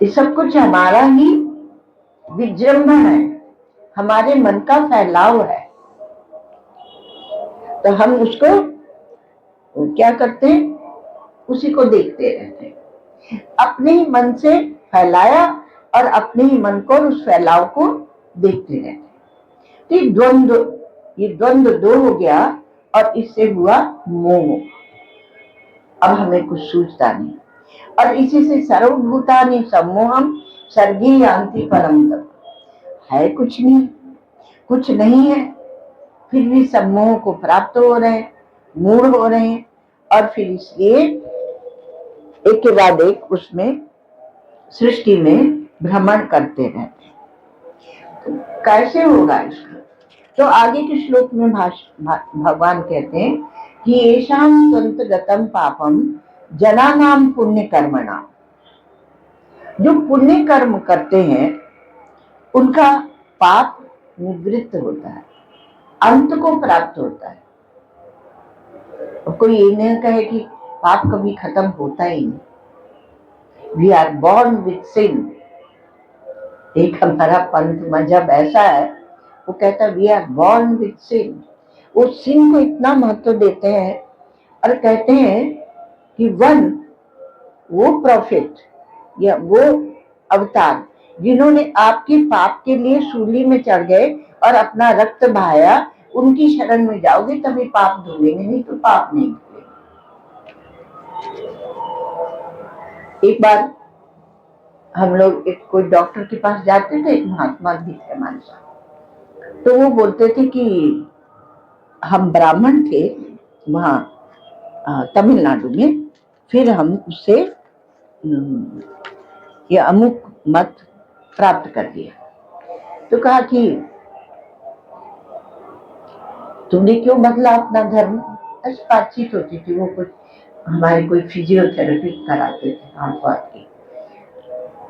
ये सब कुछ हमारा ही विजृंभण है, हमारे मन का फैलाव है। तो हम उसको क्या करते हैं, उसी को देखते रहते हैं, अपने ही मन से फैलाया और अपने ही मन को उस फैलाव को देखते रहते हैं। तो ये द्वंद्व दो हो गया और इससे हुआ मोह। अब हमें कुछ सूझता नहीं, और इसी से सर्वभूतानि सम्मोहम सर्गे यान्ति परम तप, है कुछ नहीं है, फिर भी सम्मोह को प्राप्त हो रहे हैं, मूढ़ हो रहे हैं, और फिर इसलिए एक के बाद एक उसमें सृष्टि में भ्रमण करते रहते हैं। तो कैसे होगा इसका? तो आगे के श्लोक में भगवान कहते हैं कि येषां त्वन्तगतं पापम जनानां पुण्य कर्मणां, जो पुण्य कर्म करते हैं उनका पाप निवृत्त होता है, अंत को प्राप्त होता है। कोई ये नहीं कहे कि पाप कभी खत्म होता ही नहीं। वी आर बॉर्न विथ सिन। एक हमारा पंथ मजहब ऐसा है, वो कहता है वी आर बॉर्न विथ सिन। वो सिन को इतना महत्व देते हैं और कहते हैं कि वो प्रॉफिट या वो अवतार जिन्होंने आपके पाप के लिए सूली में चढ़ गए और अपना रक्त बहाया, उनकी शरण में जाओगे तभी पाप धुलेंगे, नहीं तो पाप नहीं धुलेंगे। एक बार हम लोग एक कोई डॉक्टर के पास जाते थे, एक महात्मा भी थे हमारे साथ, तो वो बोलते थे कि हम ब्राह्मण थे वहाँ तमिलनाडु में, फिर हम उससे ये अमुक मत प्राप्त कर लिया। तो कहा कि तुमने क्यों बदला अपना धर्म? ऐसी बातचीत होती थी, वो कुछ हमारे कोई फिजियोथेरेपी कराते थे हाथ पाथ की।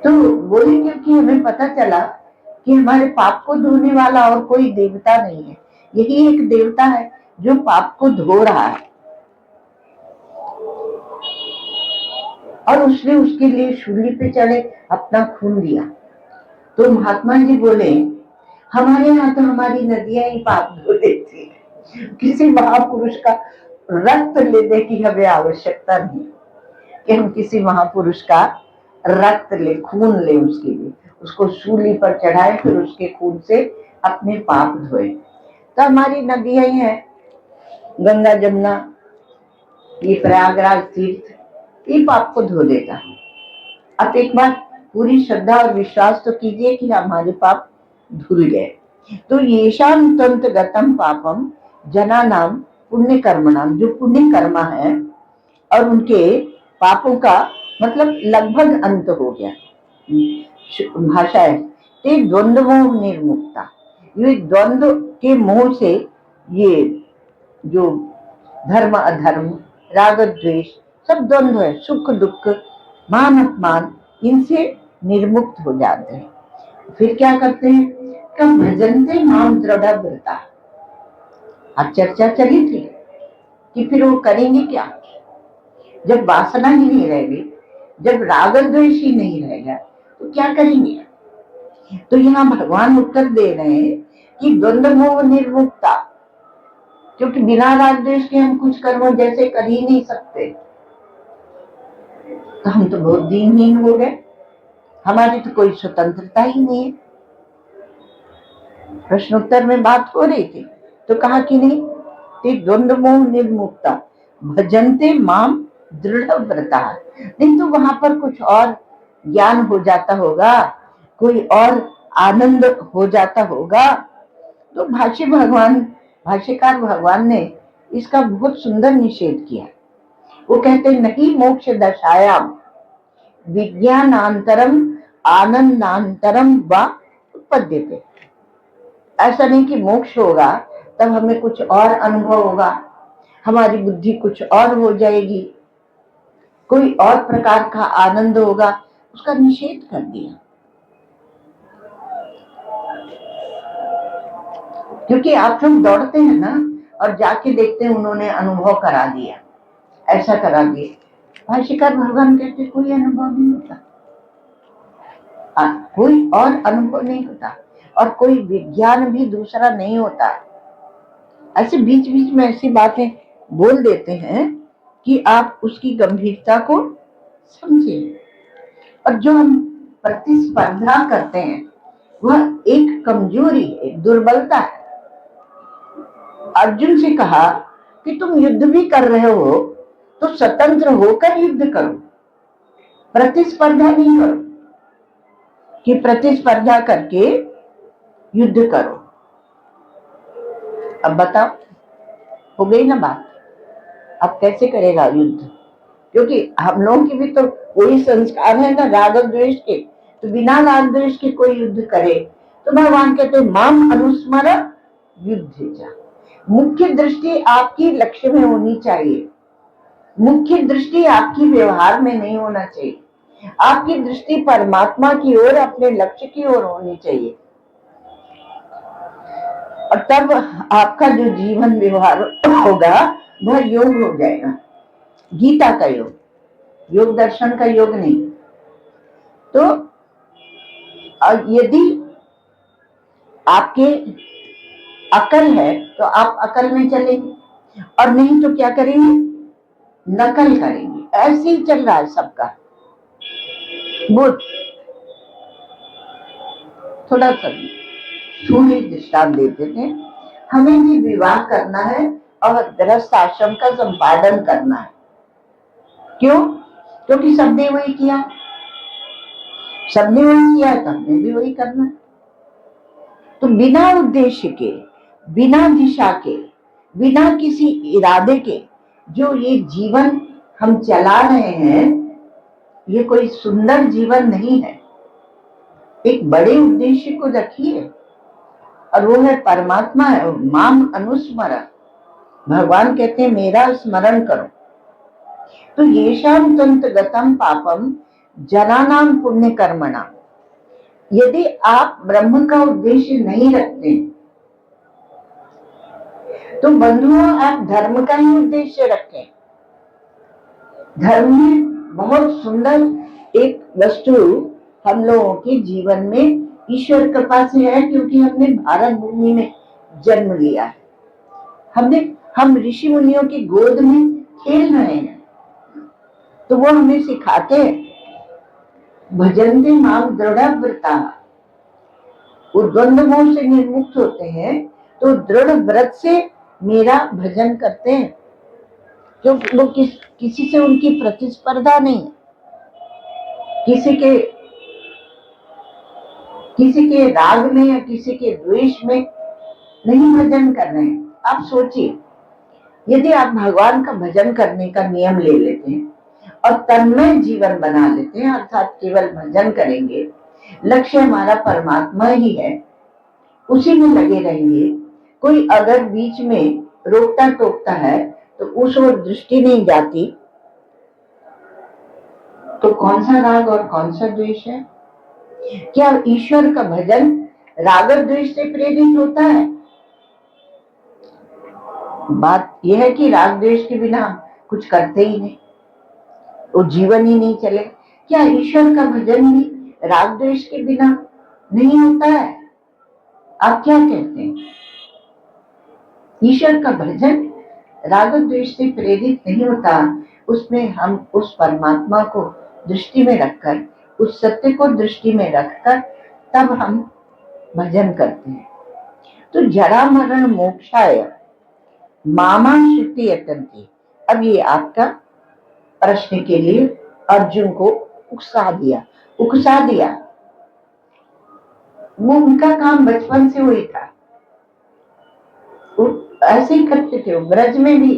तो बोले क्योंकि हमें पता चला कि हमारे पाप को धोने वाला और कोई देवता नहीं है, यही एक देवता है जो पाप को धो रहा है, और उसने उसके लिए शूली पे चढ़े अपना खून दिया। तो महात्मा जी बोले हमारे यहाँ तो हमारी नदियां ही पाप धो देती है, किसी महापुरुष का रक्त लेने की हमें आवश्यकता नहीं कि हम किसी महापुरुष का रक्त ले, खून ले, उसके लिए उसको शूली पर चढ़ाए, फिर उसके खून से अपने पाप धोए। तो हमारी नदियां ही है, गंगा जमुना, ये प्रयागराज तीर्थ, ये पाप को धो देगा। अब एक बार पूरी श्रद्धा और विश्वास तो कीजिए कि हमारे पाप धुल गए। तो येषां त्वन्तगतं पापम जना नाम पुण्य कर्म नाम, जो पुण्य कर्मा है और उनके पापों का मतलब लगभग अंत हो गया। भाषा है ते द्वंद्व निर्मुक्ता, ये द्वंद्व के मोह से, ये जो धर्म अधर्म राग द्वेष सब द्वंद्व है, सुख दुख मान अपमान, इनसे निर्मुक्त हो जाते हैं। फिर क्या करते हैं, कब भजनते माम दृढ़ व्रता। अब चर्चा चली थी कि फिर वो करेंगे क्या, जब वासना ही नहीं रहेगी, जब राग द्वेष ही नहीं रहेगा तो क्या करेंगे। तो यहाँ भगवान उत्तर दे रहे हैं कि द्वंद्व मोह निर्मुक्ता, क्योंकि बिना राग द्वेष के हम कुछ कर्म जैसे कर ही नहीं सकते, तो हम तो बहुत दीनहीन हो गए, हमारी तो कोई स्वतंत्रता ही नहीं है। प्रश्नोत्तर में बात हो रही थी तो कहा कि नहीं, ते द्वंद्व मोह निर्मुक्ता भजनते माम दृढ़ व्रता। नहीं तो वहां पर कुछ और ज्ञान हो जाता होगा, कोई और आनंद हो जाता होगा। तो भाष्यकार भगवान ने इसका बहुत सुंदर निषेध किया। वो कहते नहीं मोक्ष दशायाम विज्ञानांतरम आनंदांतरम व उत्पद्यते। ऐसा नहीं कि मोक्ष होगा तब हमें कुछ और अनुभव होगा, हमारी बुद्धि कुछ और हो जाएगी, कोई और प्रकार का आनंद होगा, उसका निषेध कर दिया। क्योंकि आप लोग दौड़ते हैं ना और जाके देखते हैं उन्होंने अनुभव करा दिया, ऐसा करा दिया। भाष्यकार भगवान कहते कोई अनुभव नहीं होता, कोई और अनुभव नहीं होता और कोई विज्ञान भी दूसरा नहीं होता। ऐसे बीच बीच में ऐसी बातें बोल देते हैं कि आप उसकी गंभीरता को समझे। और जो हम प्रतिस्पर्धा करते हैं वह एक कमजोरी है, दुर्बलता है। अर्जुन से कहा कि तुम युद्ध भी कर रहे हो तो स्वतंत्र होकर युद्ध करो, प्रतिस्पर्धा नहीं करो कि प्रतिस्पर्धा करके युद्ध करो। अब बताओ, हो गई ना बात, अब कैसे करेगा युद्ध, क्योंकि हम लोगों की भी तो वही संस्कार है ना राग द्वेष के, तो बिना राग द्वेष के कोई युद्ध करे तो भगवान कहते माम अनुस्मर युद्ध जा। मुख्य दृष्टि आपकी लक्ष्य में होनी चाहिए, मुख्य दृष्टि आपकी व्यवहार में नहीं होना चाहिए, आपकी दृष्टि परमात्मा की ओर, अपने लक्ष्य की ओर होनी चाहिए। और तब आपका जो जीवन व्यवहार होगा वह योग हो जाएगा, गीता का योग, योग दर्शन का योग नहीं। तो यदि आपके अकल है तो आप अकल में चलेंगे, और नहीं तो क्या करेंगे, नकल करेंगे। ऐसे ही चल रहा है सबका। वो थोड़ा सा सूर्य दृष्टांत देते थे, हमें भी विवाह करना है और गृहस्थ आश्रम का संपादन करना है। क्यों? क्योंकि सबने वही किया, सबने वही किया तो हमें भी वही करना है। तो बिना उद्देश्य के, बिना दिशा के, बिना किसी इरादे के जो ये जीवन हम चला रहे हैं, ये कोई सुंदर जीवन नहीं है। एक बड़े उद्देश्य को रखिए और वो है परमात्मा है, माम अनुस्मरण। भगवान कहते हैं मेरा स्मरण करो। तो येषाम तंत्र गतम पापम जनानाम पुण्य कर्मणा। यदि आप ब्रह्म का उद्देश्य नहीं रखते तो बंधुओं आप धर्म का ही उद्देश्य रखें। धर्म में बहुत सुंदर एक वस्तु हम लोगों के जीवन में ईश्वर कृपा से है, क्योंकि हमने भारत भूमि में जन्म लिया है, हम ऋषि मुनियों की गोद में खेल रहे हैं। तो वो हमें सिखाते हैं भजन्ते माम दृढ़ व्रता, वो द्वंद्व मोह से निर्मुक्त होते हैं तो दृढ़ व्रत से मेरा भजन करते हैं। जो वो किसी से उनकी प्रतिस्पर्धा नहीं, किसी के राग में या किसी के द्वेष में नहीं भजन कर रहे हैं, आप सोचिए, यदि आप भगवान का भजन करने का नियम ले लेते हैं और तन्मय जीवन बना लेते हैं, अर्थात केवल भजन करेंगे, लक्ष्य हमारा परमात्मा ही है, उसी में लगे रहेंगे, कोई अगर बीच में रोकता टोकता है तो उस ओर दृष्टि नहीं जाती, तो कौन सा राग और कौन सा द्वेष है? क्या ईश्वर का भजन राग द्वेष से प्रेरित होता है? बात यह है कि राग द्वेष के बिना कुछ करते ही नहीं, वो जीवन ही नहीं चले। क्या ईश्वर का भजन भी राग द्वेष के बिना नहीं होता है? आप क्या कहते हैं? ईश्वर का भजन राग द्वेष से प्रेरित नहीं होता, उसमें हम उस परमात्मा को दृष्टि में रखकर, उस सत्य को दृष्टि में रखकर तब हम भजन करते हैं। तो जरा मरण मोक्षाय मामा श्रुति अटंती। अब ये आपका प्रश्न के लिए अर्जुन को उकसा दिया। वो उनका काम बचपन से वही था, वो ऐसे ही करते थे। ब्रज में भी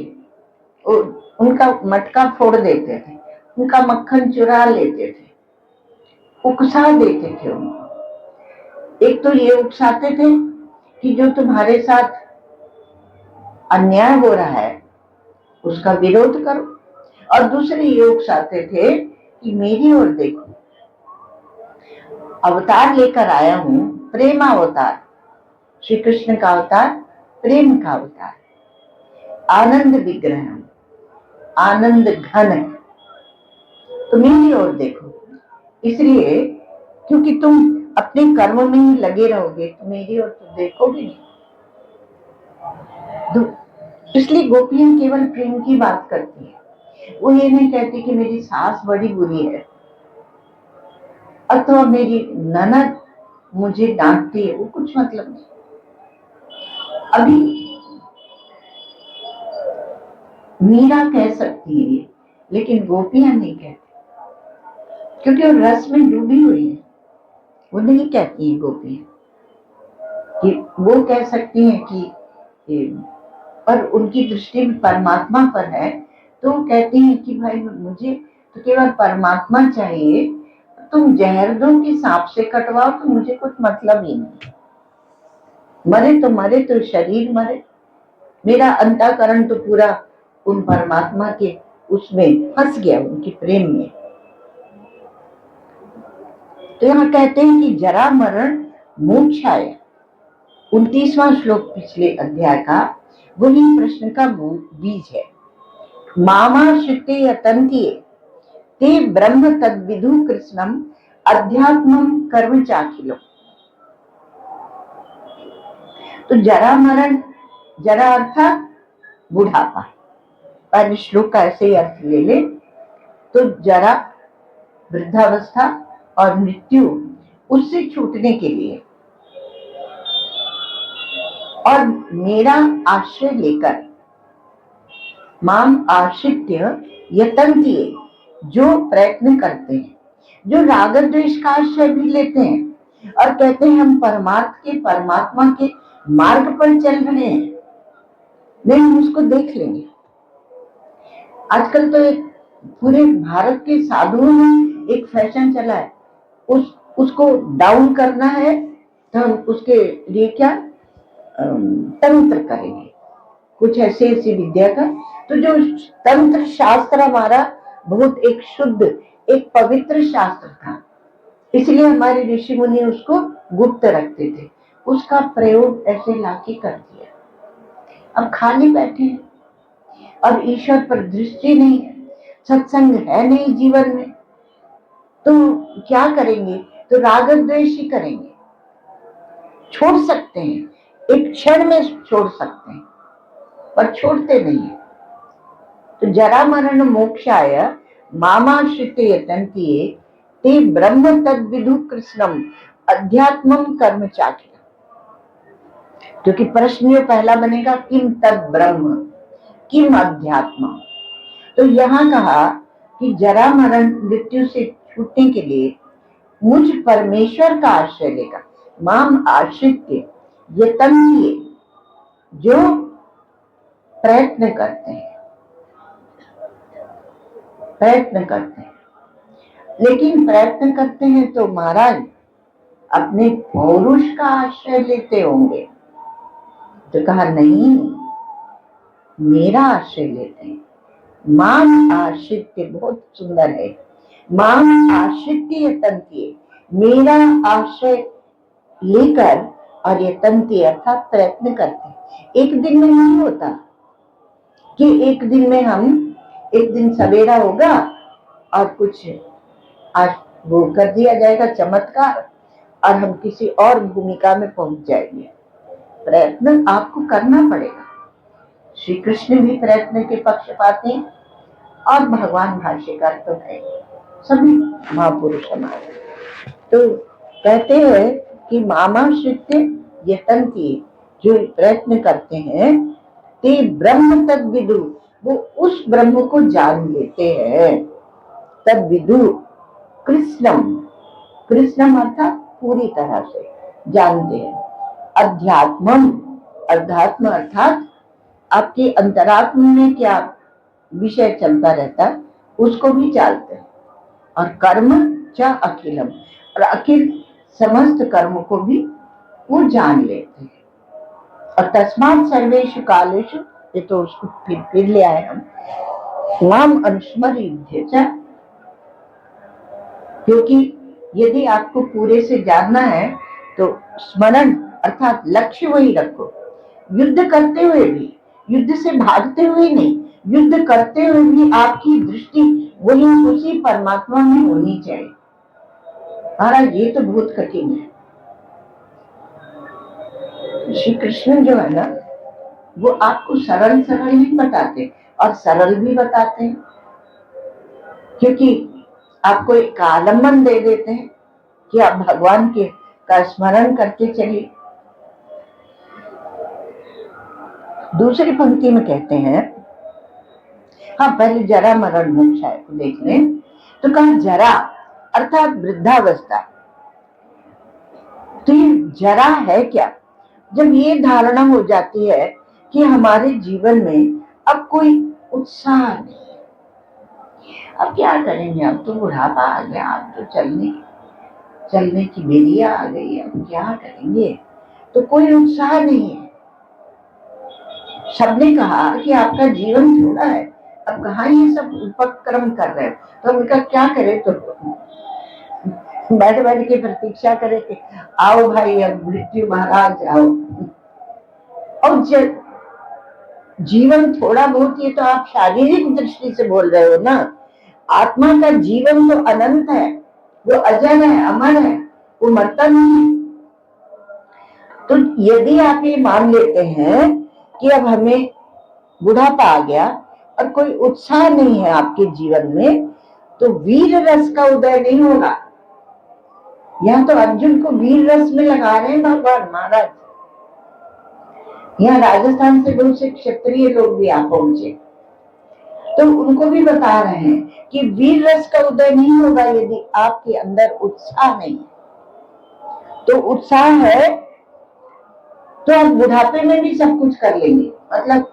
उनका मटका फोड़ देते थे, उनका मक्खन चुरा लेते थे, उकसा देते थे उनको। एक तो ये उकसाते थे कि जो तुम्हारे साथ अन्याय हो रहा है उसका विरोध करो, और दूसरे ये उकसाते थे कि मेरी ओर देखो, अवतार लेकर आया हूं, प्रेम अवतार, श्री कृष्ण का अवतार प्रेम का अवतार, आनंद विग्रह, आनंद घन है, तो मेरी ओर देखो। इसलिए क्योंकि तुम अपने कर्म में ही लगे रहोगे तो मेरी ओर तो देखोगे नहीं। इसलिए गोपियां केवल प्रेम की बात करती है, वो ये नहीं कहती कि मेरी सास बड़ी बुरी है अथवा मेरी ननद मुझे डांटती है, वो कुछ मतलब नहीं। अभी मीरा कह सकती है लेकिन गोपियां नहीं कहती, क्योंकि वो रस में डूबी हुई है। वो नहीं कहती है गोपियां कि वो कह सकती हैं कि पर उनकी दृष्टि परमात्मा पर है, तो वो कहती हैं कि भाई मुझे तो केवल परमात्मा चाहिए, तुम जहर दो कि सांप से कटवाओ तो मुझे कुछ मतलब ही नहीं, मरे तो शरीर मरे, मेरा अंतःकरण तो पूरा उन परमात्मा के उसमें फंस गया, उनके प्रेम में। तो यहाँ कहते हैं कि जरा मरण मोक्षाय, 29वां श्लोक पिछले अध्याय का वही प्रश्न का बीज है। मामा श्रुते अतंतिये ते ब्रह्म तद्विदु कृष्णम अध्यात्मम कर्म चाखिलो। तो जरा मरण, जरा अर्थात बुढ़ापा, पहले श्लोक का ऐसे ही अर्थ ले ले तो जरा वृद्धावस्था और मृत्यु, उससे छूटने के लिए और मेरा आश्रय लेकर, माम आश्रित्य यतन्तिये, जो प्रयत्न करते हैं, जो राग द्वेष का आश्रय भी लेते हैं और कहते हैं हम परमात्मा के मार्ग पर चल रहे हैं, नहीं हम उसको देख लेंगे। आजकल तो एक पूरे भारत के साधुओं में एक फैशन चला है, उसको डाउन करना है तो हम उसके लिए क्या तंत्र करेंगे, कुछ ऐसी विद्या का। तो जो तंत्र शास्त्र हमारा बहुत एक शुद्ध, एक पवित्र शास्त्र था, इसलिए हमारे ऋषि मुनि उसको गुप्त रखते थे, उसका प्रयोग ऐसे लाके कर दिया। अब खाली बैठे हैं और ईश्वर पर दृष्टि नहीं है, सत्संग है नहीं जीवन में, तो क्या करेंगे? तो राग द्वेष ही करेंगे। छोड़ सकते हैं, एक क्षण में छोड़ सकते हैं, पर छोड़ते नहीं है। तो जरा मरण मोक्षाय मामाश्रिते यतन्तिये ते ब्रह्म तद्विदु कृष्णम अध्यात्मम कर्म चाखिल। क्योंकि प्रश्न जो पहला बनेगा किम तद ब्रह्म किम अध्यात्म, तो यहाँ कहा कि जरा मरण मृत्यु से छूटने के लिए मुझ परमेश्वर का आश्रय लेगा, माम आश्रित्य यतन्तिये, जो प्रयत्न करते हैं, लेकिन प्रयत्न करते हैं तो महाराज अपने पौरुष का आश्रय लेते होंगे। तो कहा नहीं, मेरा आश्रय लेते हैं। माम आश्रित्य बहुत सुंदर है। माम आश्रित्य यतन्ते, मेरा आश्रय लेकर और यतन्ते अर्थात प्रयत्न करते हैं। एक दिन में नहीं होता कि एक दिन सवेरा होगा और कुछ आज वो कर दिया जाएगा चमत्कार और हम किसी और भूमिका में पहुंच जाएंगे। प्रयत्न आपको करना पड़ेगा। श्री कृष्ण भी प्रयत्न के पक्षपाती हैं और भगवान भाष्यकार तो है, सभी महापुरुष हमारे। तो कहते हैं कि मामाश्रित्य यतन्ति, जो प्रयत्न करते हैं, ते ब्रह्म तद विदु, वो उस ब्रह्म को जान लेते हैं। तद विदु कृष्णम, कृष्णम अर्थात पूरी तरह से जानते हैं। अध्यात्मम, अध्यात्म अर्थात आपके अंतरात्म में क्या विषय चलता रहता है उसको भी जानते हैं। और कर्म च अखिलम, और अखिल समस्त कर्म को भी वो जान लेते हैं। और तस्मात् सर्वेषु कालेषु, ये तो उसको फिर ले आए हम, माम अनुस्मर्य च, क्योंकि यदि आपको पूरे से जानना है तो स्मरण अर्थात लक्ष्य वही रखो। युद्ध करते हुए भी, युद्ध से भागते हुए नहीं, युद्ध करते हुए भी आपकी दृष्टि वही उसी परमात्मा में होनी चाहिए। महाराज ये तो बहुत कठिन है। श्री कृष्ण जो है ना, वो आपको सरल सरल ही बताते और सरल भी बताते हैं, क्योंकि आपको एक आलम्बन दे देते हैं कि आप भगवान के का स्मरण करके चलिए। दूसरी पंक्ति में कहते हैं, हाँ पहले जरा मरण मोक्षा को देख लें, तो कहा जरा अर्थात वृद्धावस्था। तो ये जरा है क्या? जब ये धारणा हो जाती है कि हमारे जीवन में अब कोई उत्साह नहीं, अब क्या करेंगे, अब तो बुढ़ापा आ गया, अब तो चलने की बेरिया आ गई, अब क्या करेंगे, तो कोई उत्साह नहीं है। सबने कहा कि आपका जीवन थोड़ा है, अब कहाँ ये सब उपक्रम कर रहे हैं, तो उनका क्या करे, तो बैठ बैठ के प्रतीक्षा करे कि आओ भाई अब मृत्यु महाराज आओ। और जीवन थोड़ा बहुत, ये तो आप शारीरिक दृष्टि से बोल रहे हो ना, आत्मा का जीवन तो अनंत है, वो अजर है, अमर है, वो मरता नहीं। तो यदि आप ये मान लेते हैं कि अब हमें बुढ़ापा आ गया और कोई उत्साह नहीं है आपके जीवन में, तो वीर रस का उदय नहीं होगा। यहाँ तो अर्जुन को वीर रस में लगा रहे हैं भगवान महाराज। यहाँ राजस्थान से बहुत से क्षत्रिय लोग भी आ पहुंचे, तो उनको भी बता रहे हैं कि वीर रस का उदय नहीं होगा यदि आपके अंदर उत्साह नहीं है। तो उत्साह है तो आप बुढ़ापे में भी सब कुछ कर लेंगे, मतलब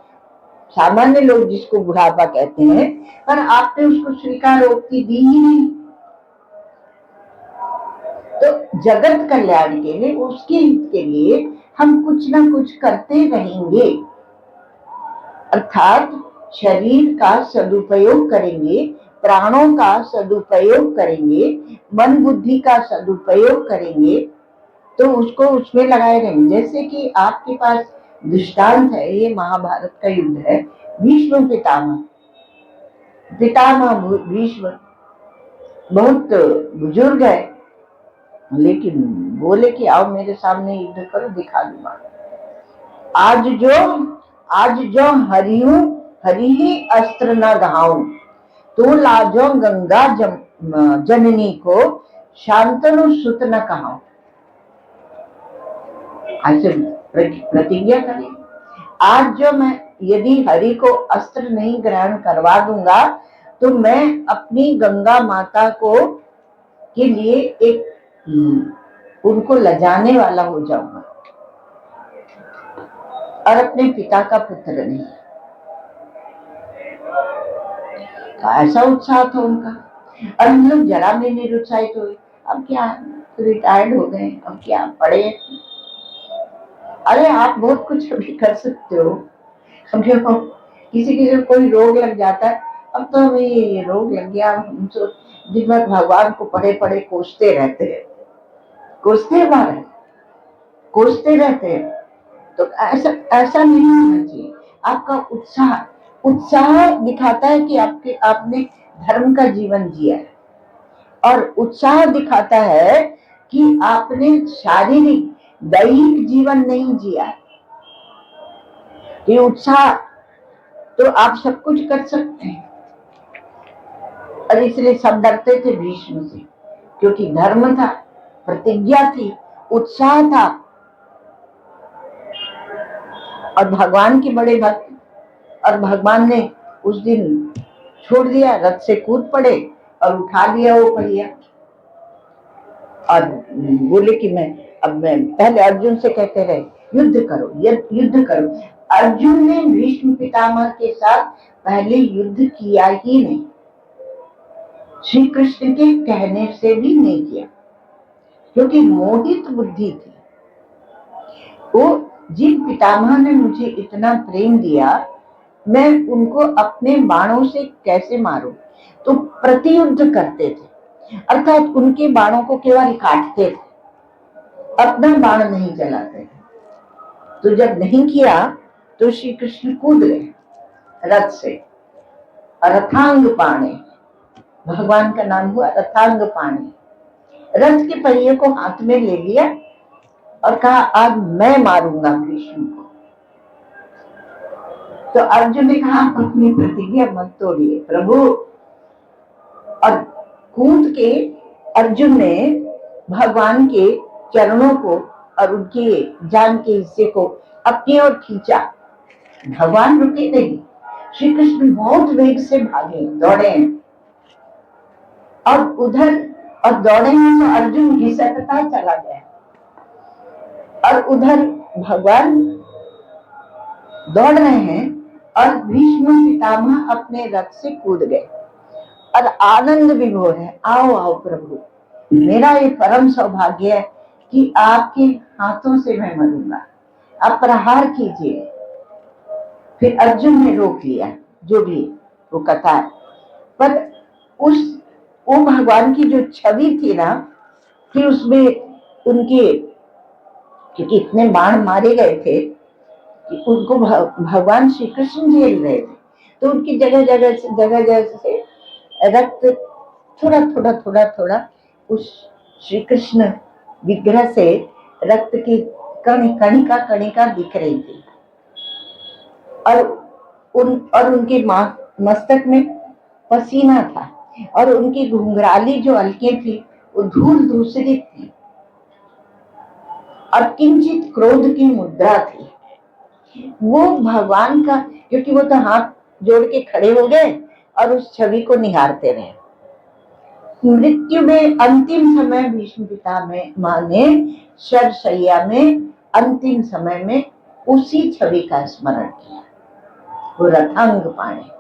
सामान्य लोग जिसको बुढ़ापा कहते हैं, पर आपने उसको स्वीकारोक्ति दी ही नहीं। तो जगत कल्याण के लिए, उसके हित के लिए हम कुछ ना कुछ करते रहेंगे, अर्थात शरीर का सदुपयोग करेंगे, प्राणों का सदुपयोग करेंगे, मन बुद्धि का सदुपयोग करेंगे, तो उसको उसमें लगाए रहेंगे। जैसे कि आपके पास दृष्टांत है, ये महाभारत का युद्ध है, भीष्म पितामह भीष्म बहुत बुजुर्ग है, लेकिन बोले कि आओ मेरे सामने युद्ध करो, दिखा दूंगा। आज जो हरि ही अस्त्र न घाऊं, तो लाजो गंगा जननी को शांतनु सुत न कहाऊं। ऐसे प्रतिज्ञा करें, आज जो मैं यदि हरि को अस्त्र नहीं ग्रहण करवा दूंगा तो मैं अपनी गंगा माता को के लिए एक उनको लजाने वाला हो जाऊंगा और अपने पिता का पुत्र नहीं। ऐसा उत्साह था उनका। और हम लोग जरा भी निरुत्साहित हुए, अब क्या, रिटायर्ड हो गए, अब क्या पढ़े। अरे आप बहुत कुछ अभी कर सकते हो। समझो किसी किसी को कोई रोग लग जाता है, अब तो हमें ये रोग लग गया, हम तो दिन भर भगवान को पढ़े पढ़े कोसते रहते हैं, कोसते रहते हैं। तो ऐसा ऐसा नहीं होना चाहिए। आपका उत्साह उत्साह दिखाता है कि आपने धर्म का जीवन जिया है, और उत्साह दिखाता है कि आपने शारीरिक दैहिक जीवन नहीं जिया है। ये उत्साह तो आप सब कुछ कर सकते हैं। और इसलिए सब डरते थे भीष्म से, क्योंकि धर्म था, प्रतिज्ञा थी, उत्साह था, और भगवान के बड़े भक्त। और भगवान ने उस दिन छोड़ दिया, रथ से कूद पड़े और उठा लिया वो पहिया, और बोले कि मैं पहले अर्जुन से कहते रहे युद्ध करो, युद्ध करो। अर्जुन ने भीष्म पितामह के साथ पहले युद्ध किया ही नहीं, श्री कृष्ण के कहने से भी नहीं किया, क्योंकि मोहित बुद्धि थी वो। जिन पितामह ने मुझे इतना प्रेम दिया, मैं उनको अपने बाणों से कैसे मारूं? तो प्रतियुद्ध करते थे, अर्थात उनके बाणों को केवल काटते थे, अपना बाण नहीं चलाते थे। तो जब नहीं किया तो श्री कृष्ण कूद गए रथ से, रथांग पाणे, भगवान का नाम हुआ रथांग पाणे। रथ के पहिए को हाथ में ले लिया और कहा आज मैं मारूंगा भीष्म को। तो अर्जुन ने कहा आप अपनी प्रतिज्ञा मत तोड़िए प्रभु। और कूद के अर्जुन ने भगवान के चरणों को और उनके जान के हिस्से को अपनी ओर खींचा। भगवान रुके नहीं, श्री कृष्ण बहुत वेग से भागे, दौड़े, और दौड़े हैं तो अर्जुन घिसकता चला गया, और उधर भगवान दौड़ रहे हैं और भीष्म पितामह अपने रथ से कूद गए और आनंद विभोर है। आओ आओ प्रभु, मेरा ये परम सौभाग्य है कि आपके हाथों से मैं मरूंगा, आप प्रहार कीजिए। फिर अर्जुन ने रोक लिया, जो भी वो कथा है, पर वो भगवान की जो छवि थी ना, कि उसमें उनके, क्योंकि इतने बाण मारे गए थे कि उनको भगवान श्री कृष्ण झेल रहे थे, तो उनकी जगह जगह से रक्त थोड़ा उस श्री कृष्ण विग्रह से रक्त की कणिका दिख रही थी। और उनके मस्तक में पसीना था, और उनकी घुंघराली जो अलकें थी वो धूल दूसरी थी, और किंचित क्रोध की मुद्रा थी। वो भगवान का, क्योंकि वो तो हाथ जोड़ के खड़े हो गए और उस छवि को निहारते रहे। मृत्यु में अंतिम समय भीष्म पितामह ने शरशैया में अंतिम समय में उसी छवि का स्मरण किया, वो रथांग पाणे।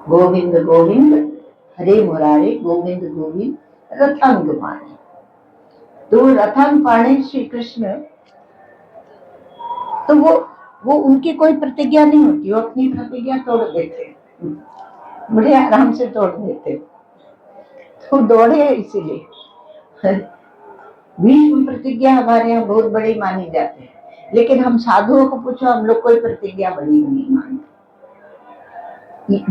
गोविंद गोविंद हरे मुरारे, गोविंद गोविंद रथांग पाणे। तो रथांग पाणे श्री कृष्ण, तो वो उनकी कोई प्रतिज्ञा नहीं होती, वो अपनी प्रतिज्ञा तोड़ देते, बड़े आराम से तोड़ देते। तो दौड़े इसीलिए भीष्म प्रतिज्ञा हमारे यहाँ बहुत बड़ी मानी जाती है, लेकिन हम साधुओं को पूछो, हम लोग कोई प्रतिज्ञा बड़ी नहीं मानते।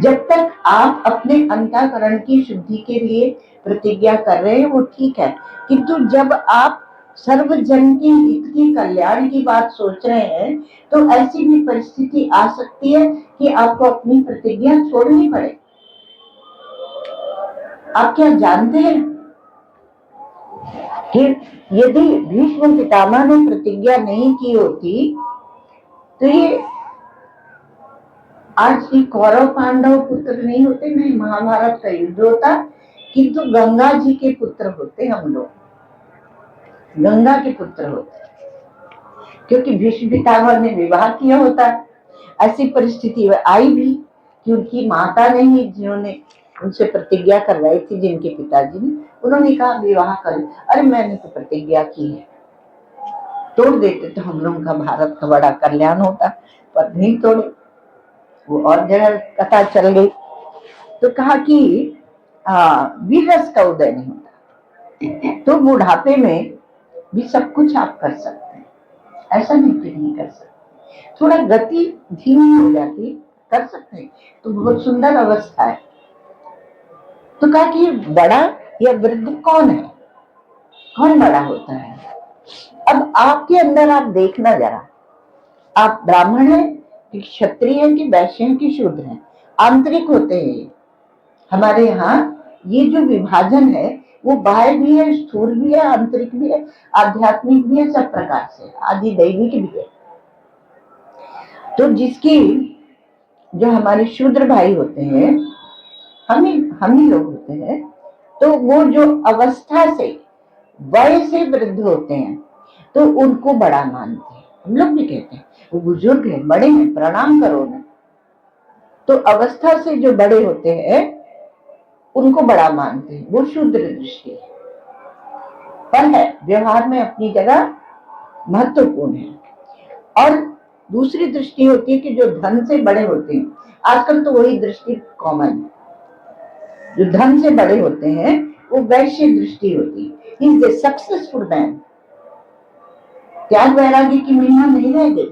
जब तक आप अपने अंतःकरण की शुद्धि के लिए प्रतिज्ञा कर रहे हैं वो ठीक है, किंतु जब आप सर्वजन के हित की कल्याण की बात सोच रहे हैं तो ऐसी भी परिस्थिति आ सकती है कि आपको अपनी प्रतिज्ञा छोड़नी पड़े। आप क्या जानते हैं कि यदि भीष्म पितामह ने प्रतिज्ञा नहीं की होती तो ये आज की कौरव पांडव पुत्र नहीं होते, नहीं महाभारत का युद्ध होता, किंतु गंगा जी के पुत्र होते हम लोग, गंगा के पुत्र होते, क्योंकि भीष्म पितामह ने विवाह किया होता। ऐसी परिस्थिति आई भी कि उनकी माता ने ही, जिन्होंने उनसे प्रतिज्ञा करवाई थी, जिनके पिताजी ने, उन्होंने कहा विवाह कर। अरे मैंने तो प्रतिज्ञा की है, तोड़ देते तो हम लोगों का भारत का बड़ा कल्याण होता, पर नहीं तोड़े। वो और जगह कथा चल गई। तो कहा कि वीर रस का उदय नहीं होता, तो बुढ़ापे में भी सब कुछ आप कर सकते हैं, ऐसा नहीं कि नहीं कर सकते। थोड़ा गति धीमी हो जाती, कर सकते हैं, तो बहुत सुंदर अवस्था है। तो कहा कि बड़ा या वृद्ध कौन है, कौन बड़ा होता है? अब आपके अंदर आप देखना जरा, आप ब्राह्मण हैं कि क्षत्रिय हैं कि वैश्य हैं कि शूद्र हैं, आंतरिक होते हैं। हमारे यहाँ ये जो विभाजन है वो बाह्य भी है, स्थूल भी है, आंतरिक भी है, आध्यात्मिक भी है, सब प्रकार से, आदि दैविक भी है। तो जिसकी, जो हमारे शूद्र भाई होते हैं, हम ही लोग होते हैं, तो वो जो अवस्था से, वय से वृद्ध होते हैं, तो उनको बड़ा मानते हैं। हम लोग भी कहते हैं वो बुजुर्ग है, बड़े हैं, प्रणाम करो ना। तो अवस्था से जो बड़े होते हैं उनको बड़ा मानते हैं, वो शूद्र दृष्टि है। पर है व्यवहार में अपनी जगह महत्वपूर्ण है। और दूसरी दृष्टि होती है कि जो धन से बड़े होते हैं, आजकल तो वही दृष्टि कॉमन है, जो धन से बड़े होते हैं वो वैश्य दृष्टि होती है। Is the successful man. त्याग वैराग्य की महिमा नहीं रह गई,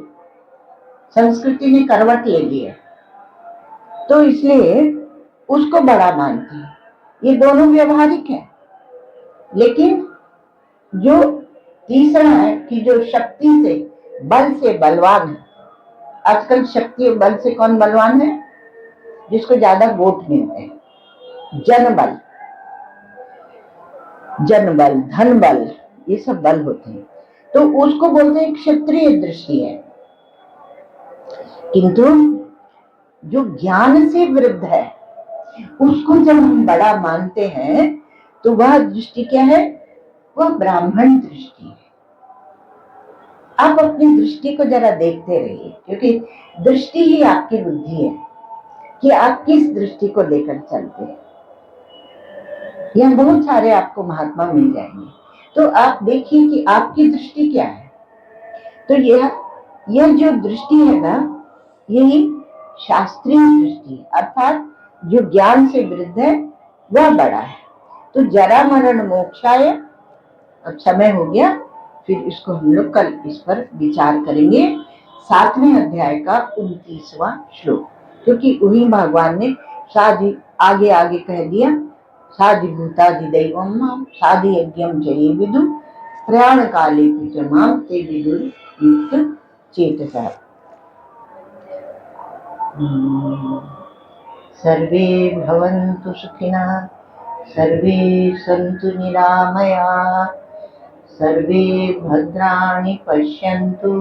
संस्कृति ने करवट ले ली है, तो इसलिए उसको बड़ा मानते हैं। ये दोनों व्यवहारिक है। लेकिन जो तीसरा है कि जो शक्ति से, बल से बलवान है, आजकल शक्ति और बल से कौन बलवान है? जिसको ज्यादा वोट मिलते हैं, जनबल, धन बल, ये सब बल होते हैं, तो उसको बोलते हैं क्षत्रिय दृष्टि है। किंतु जो ज्ञान से वृद्ध है, उसको जब हम बड़ा मानते हैं, तो वह दृष्टि क्या है? वह ब्राह्मण दृष्टि है। आप अपनी दृष्टि को जरा देखते रहिए, क्योंकि दृष्टि ही आपकी बुद्धि है कि आप किस दृष्टि को लेकर चलते हैं। यहाँ बहुत सारे आपको महात्मा मिल जाएंगे, तो आप देखिए कि आपकी दृष्टि क्या है। तो यह जो दृष्टि है ना, यही शास्त्रीय दृष्टि है, अर्थात जो ज्ञान से वृद्ध है वह बड़ा है। तो जरा मरण मोक्षाय, अब समय हो गया, फिर इसको हम लोग कल इस पर विचार करेंगे। 7वें अध्याय का 29वां श्लोक, क्योंकि वही भगवान ने साधि आगे आगे कह दिया, साधि भूतादिदैवं मां साधि यज्ञं च ये विदु प्रयाण काले च मां ते विदुर युक्त चेतसा। सर्वे भवन्तु सुखिनः, सर्वे सन्तु निरामयाः, सर्वे भद्राणि पश्यन्तु,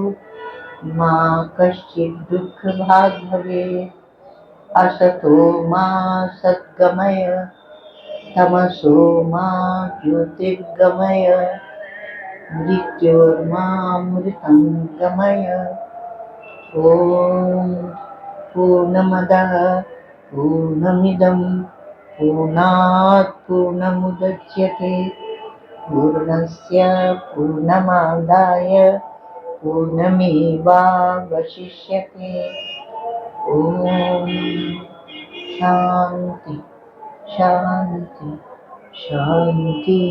मा कश्चित् दुःखभाग् भवेत्। असतो मा सद्गमय, तमसो मा ज्योतिर्गमय, मृत्योर्मामृतं गमय। ॐ पूर्णमदः पूर्णमिदं पूर्णात् पूर्णमुदच्यते पूर्णस्य पूर्णमादाय पूर्णमेवावशिष्यते। ॐ शान्ति शान्ति शान्ति।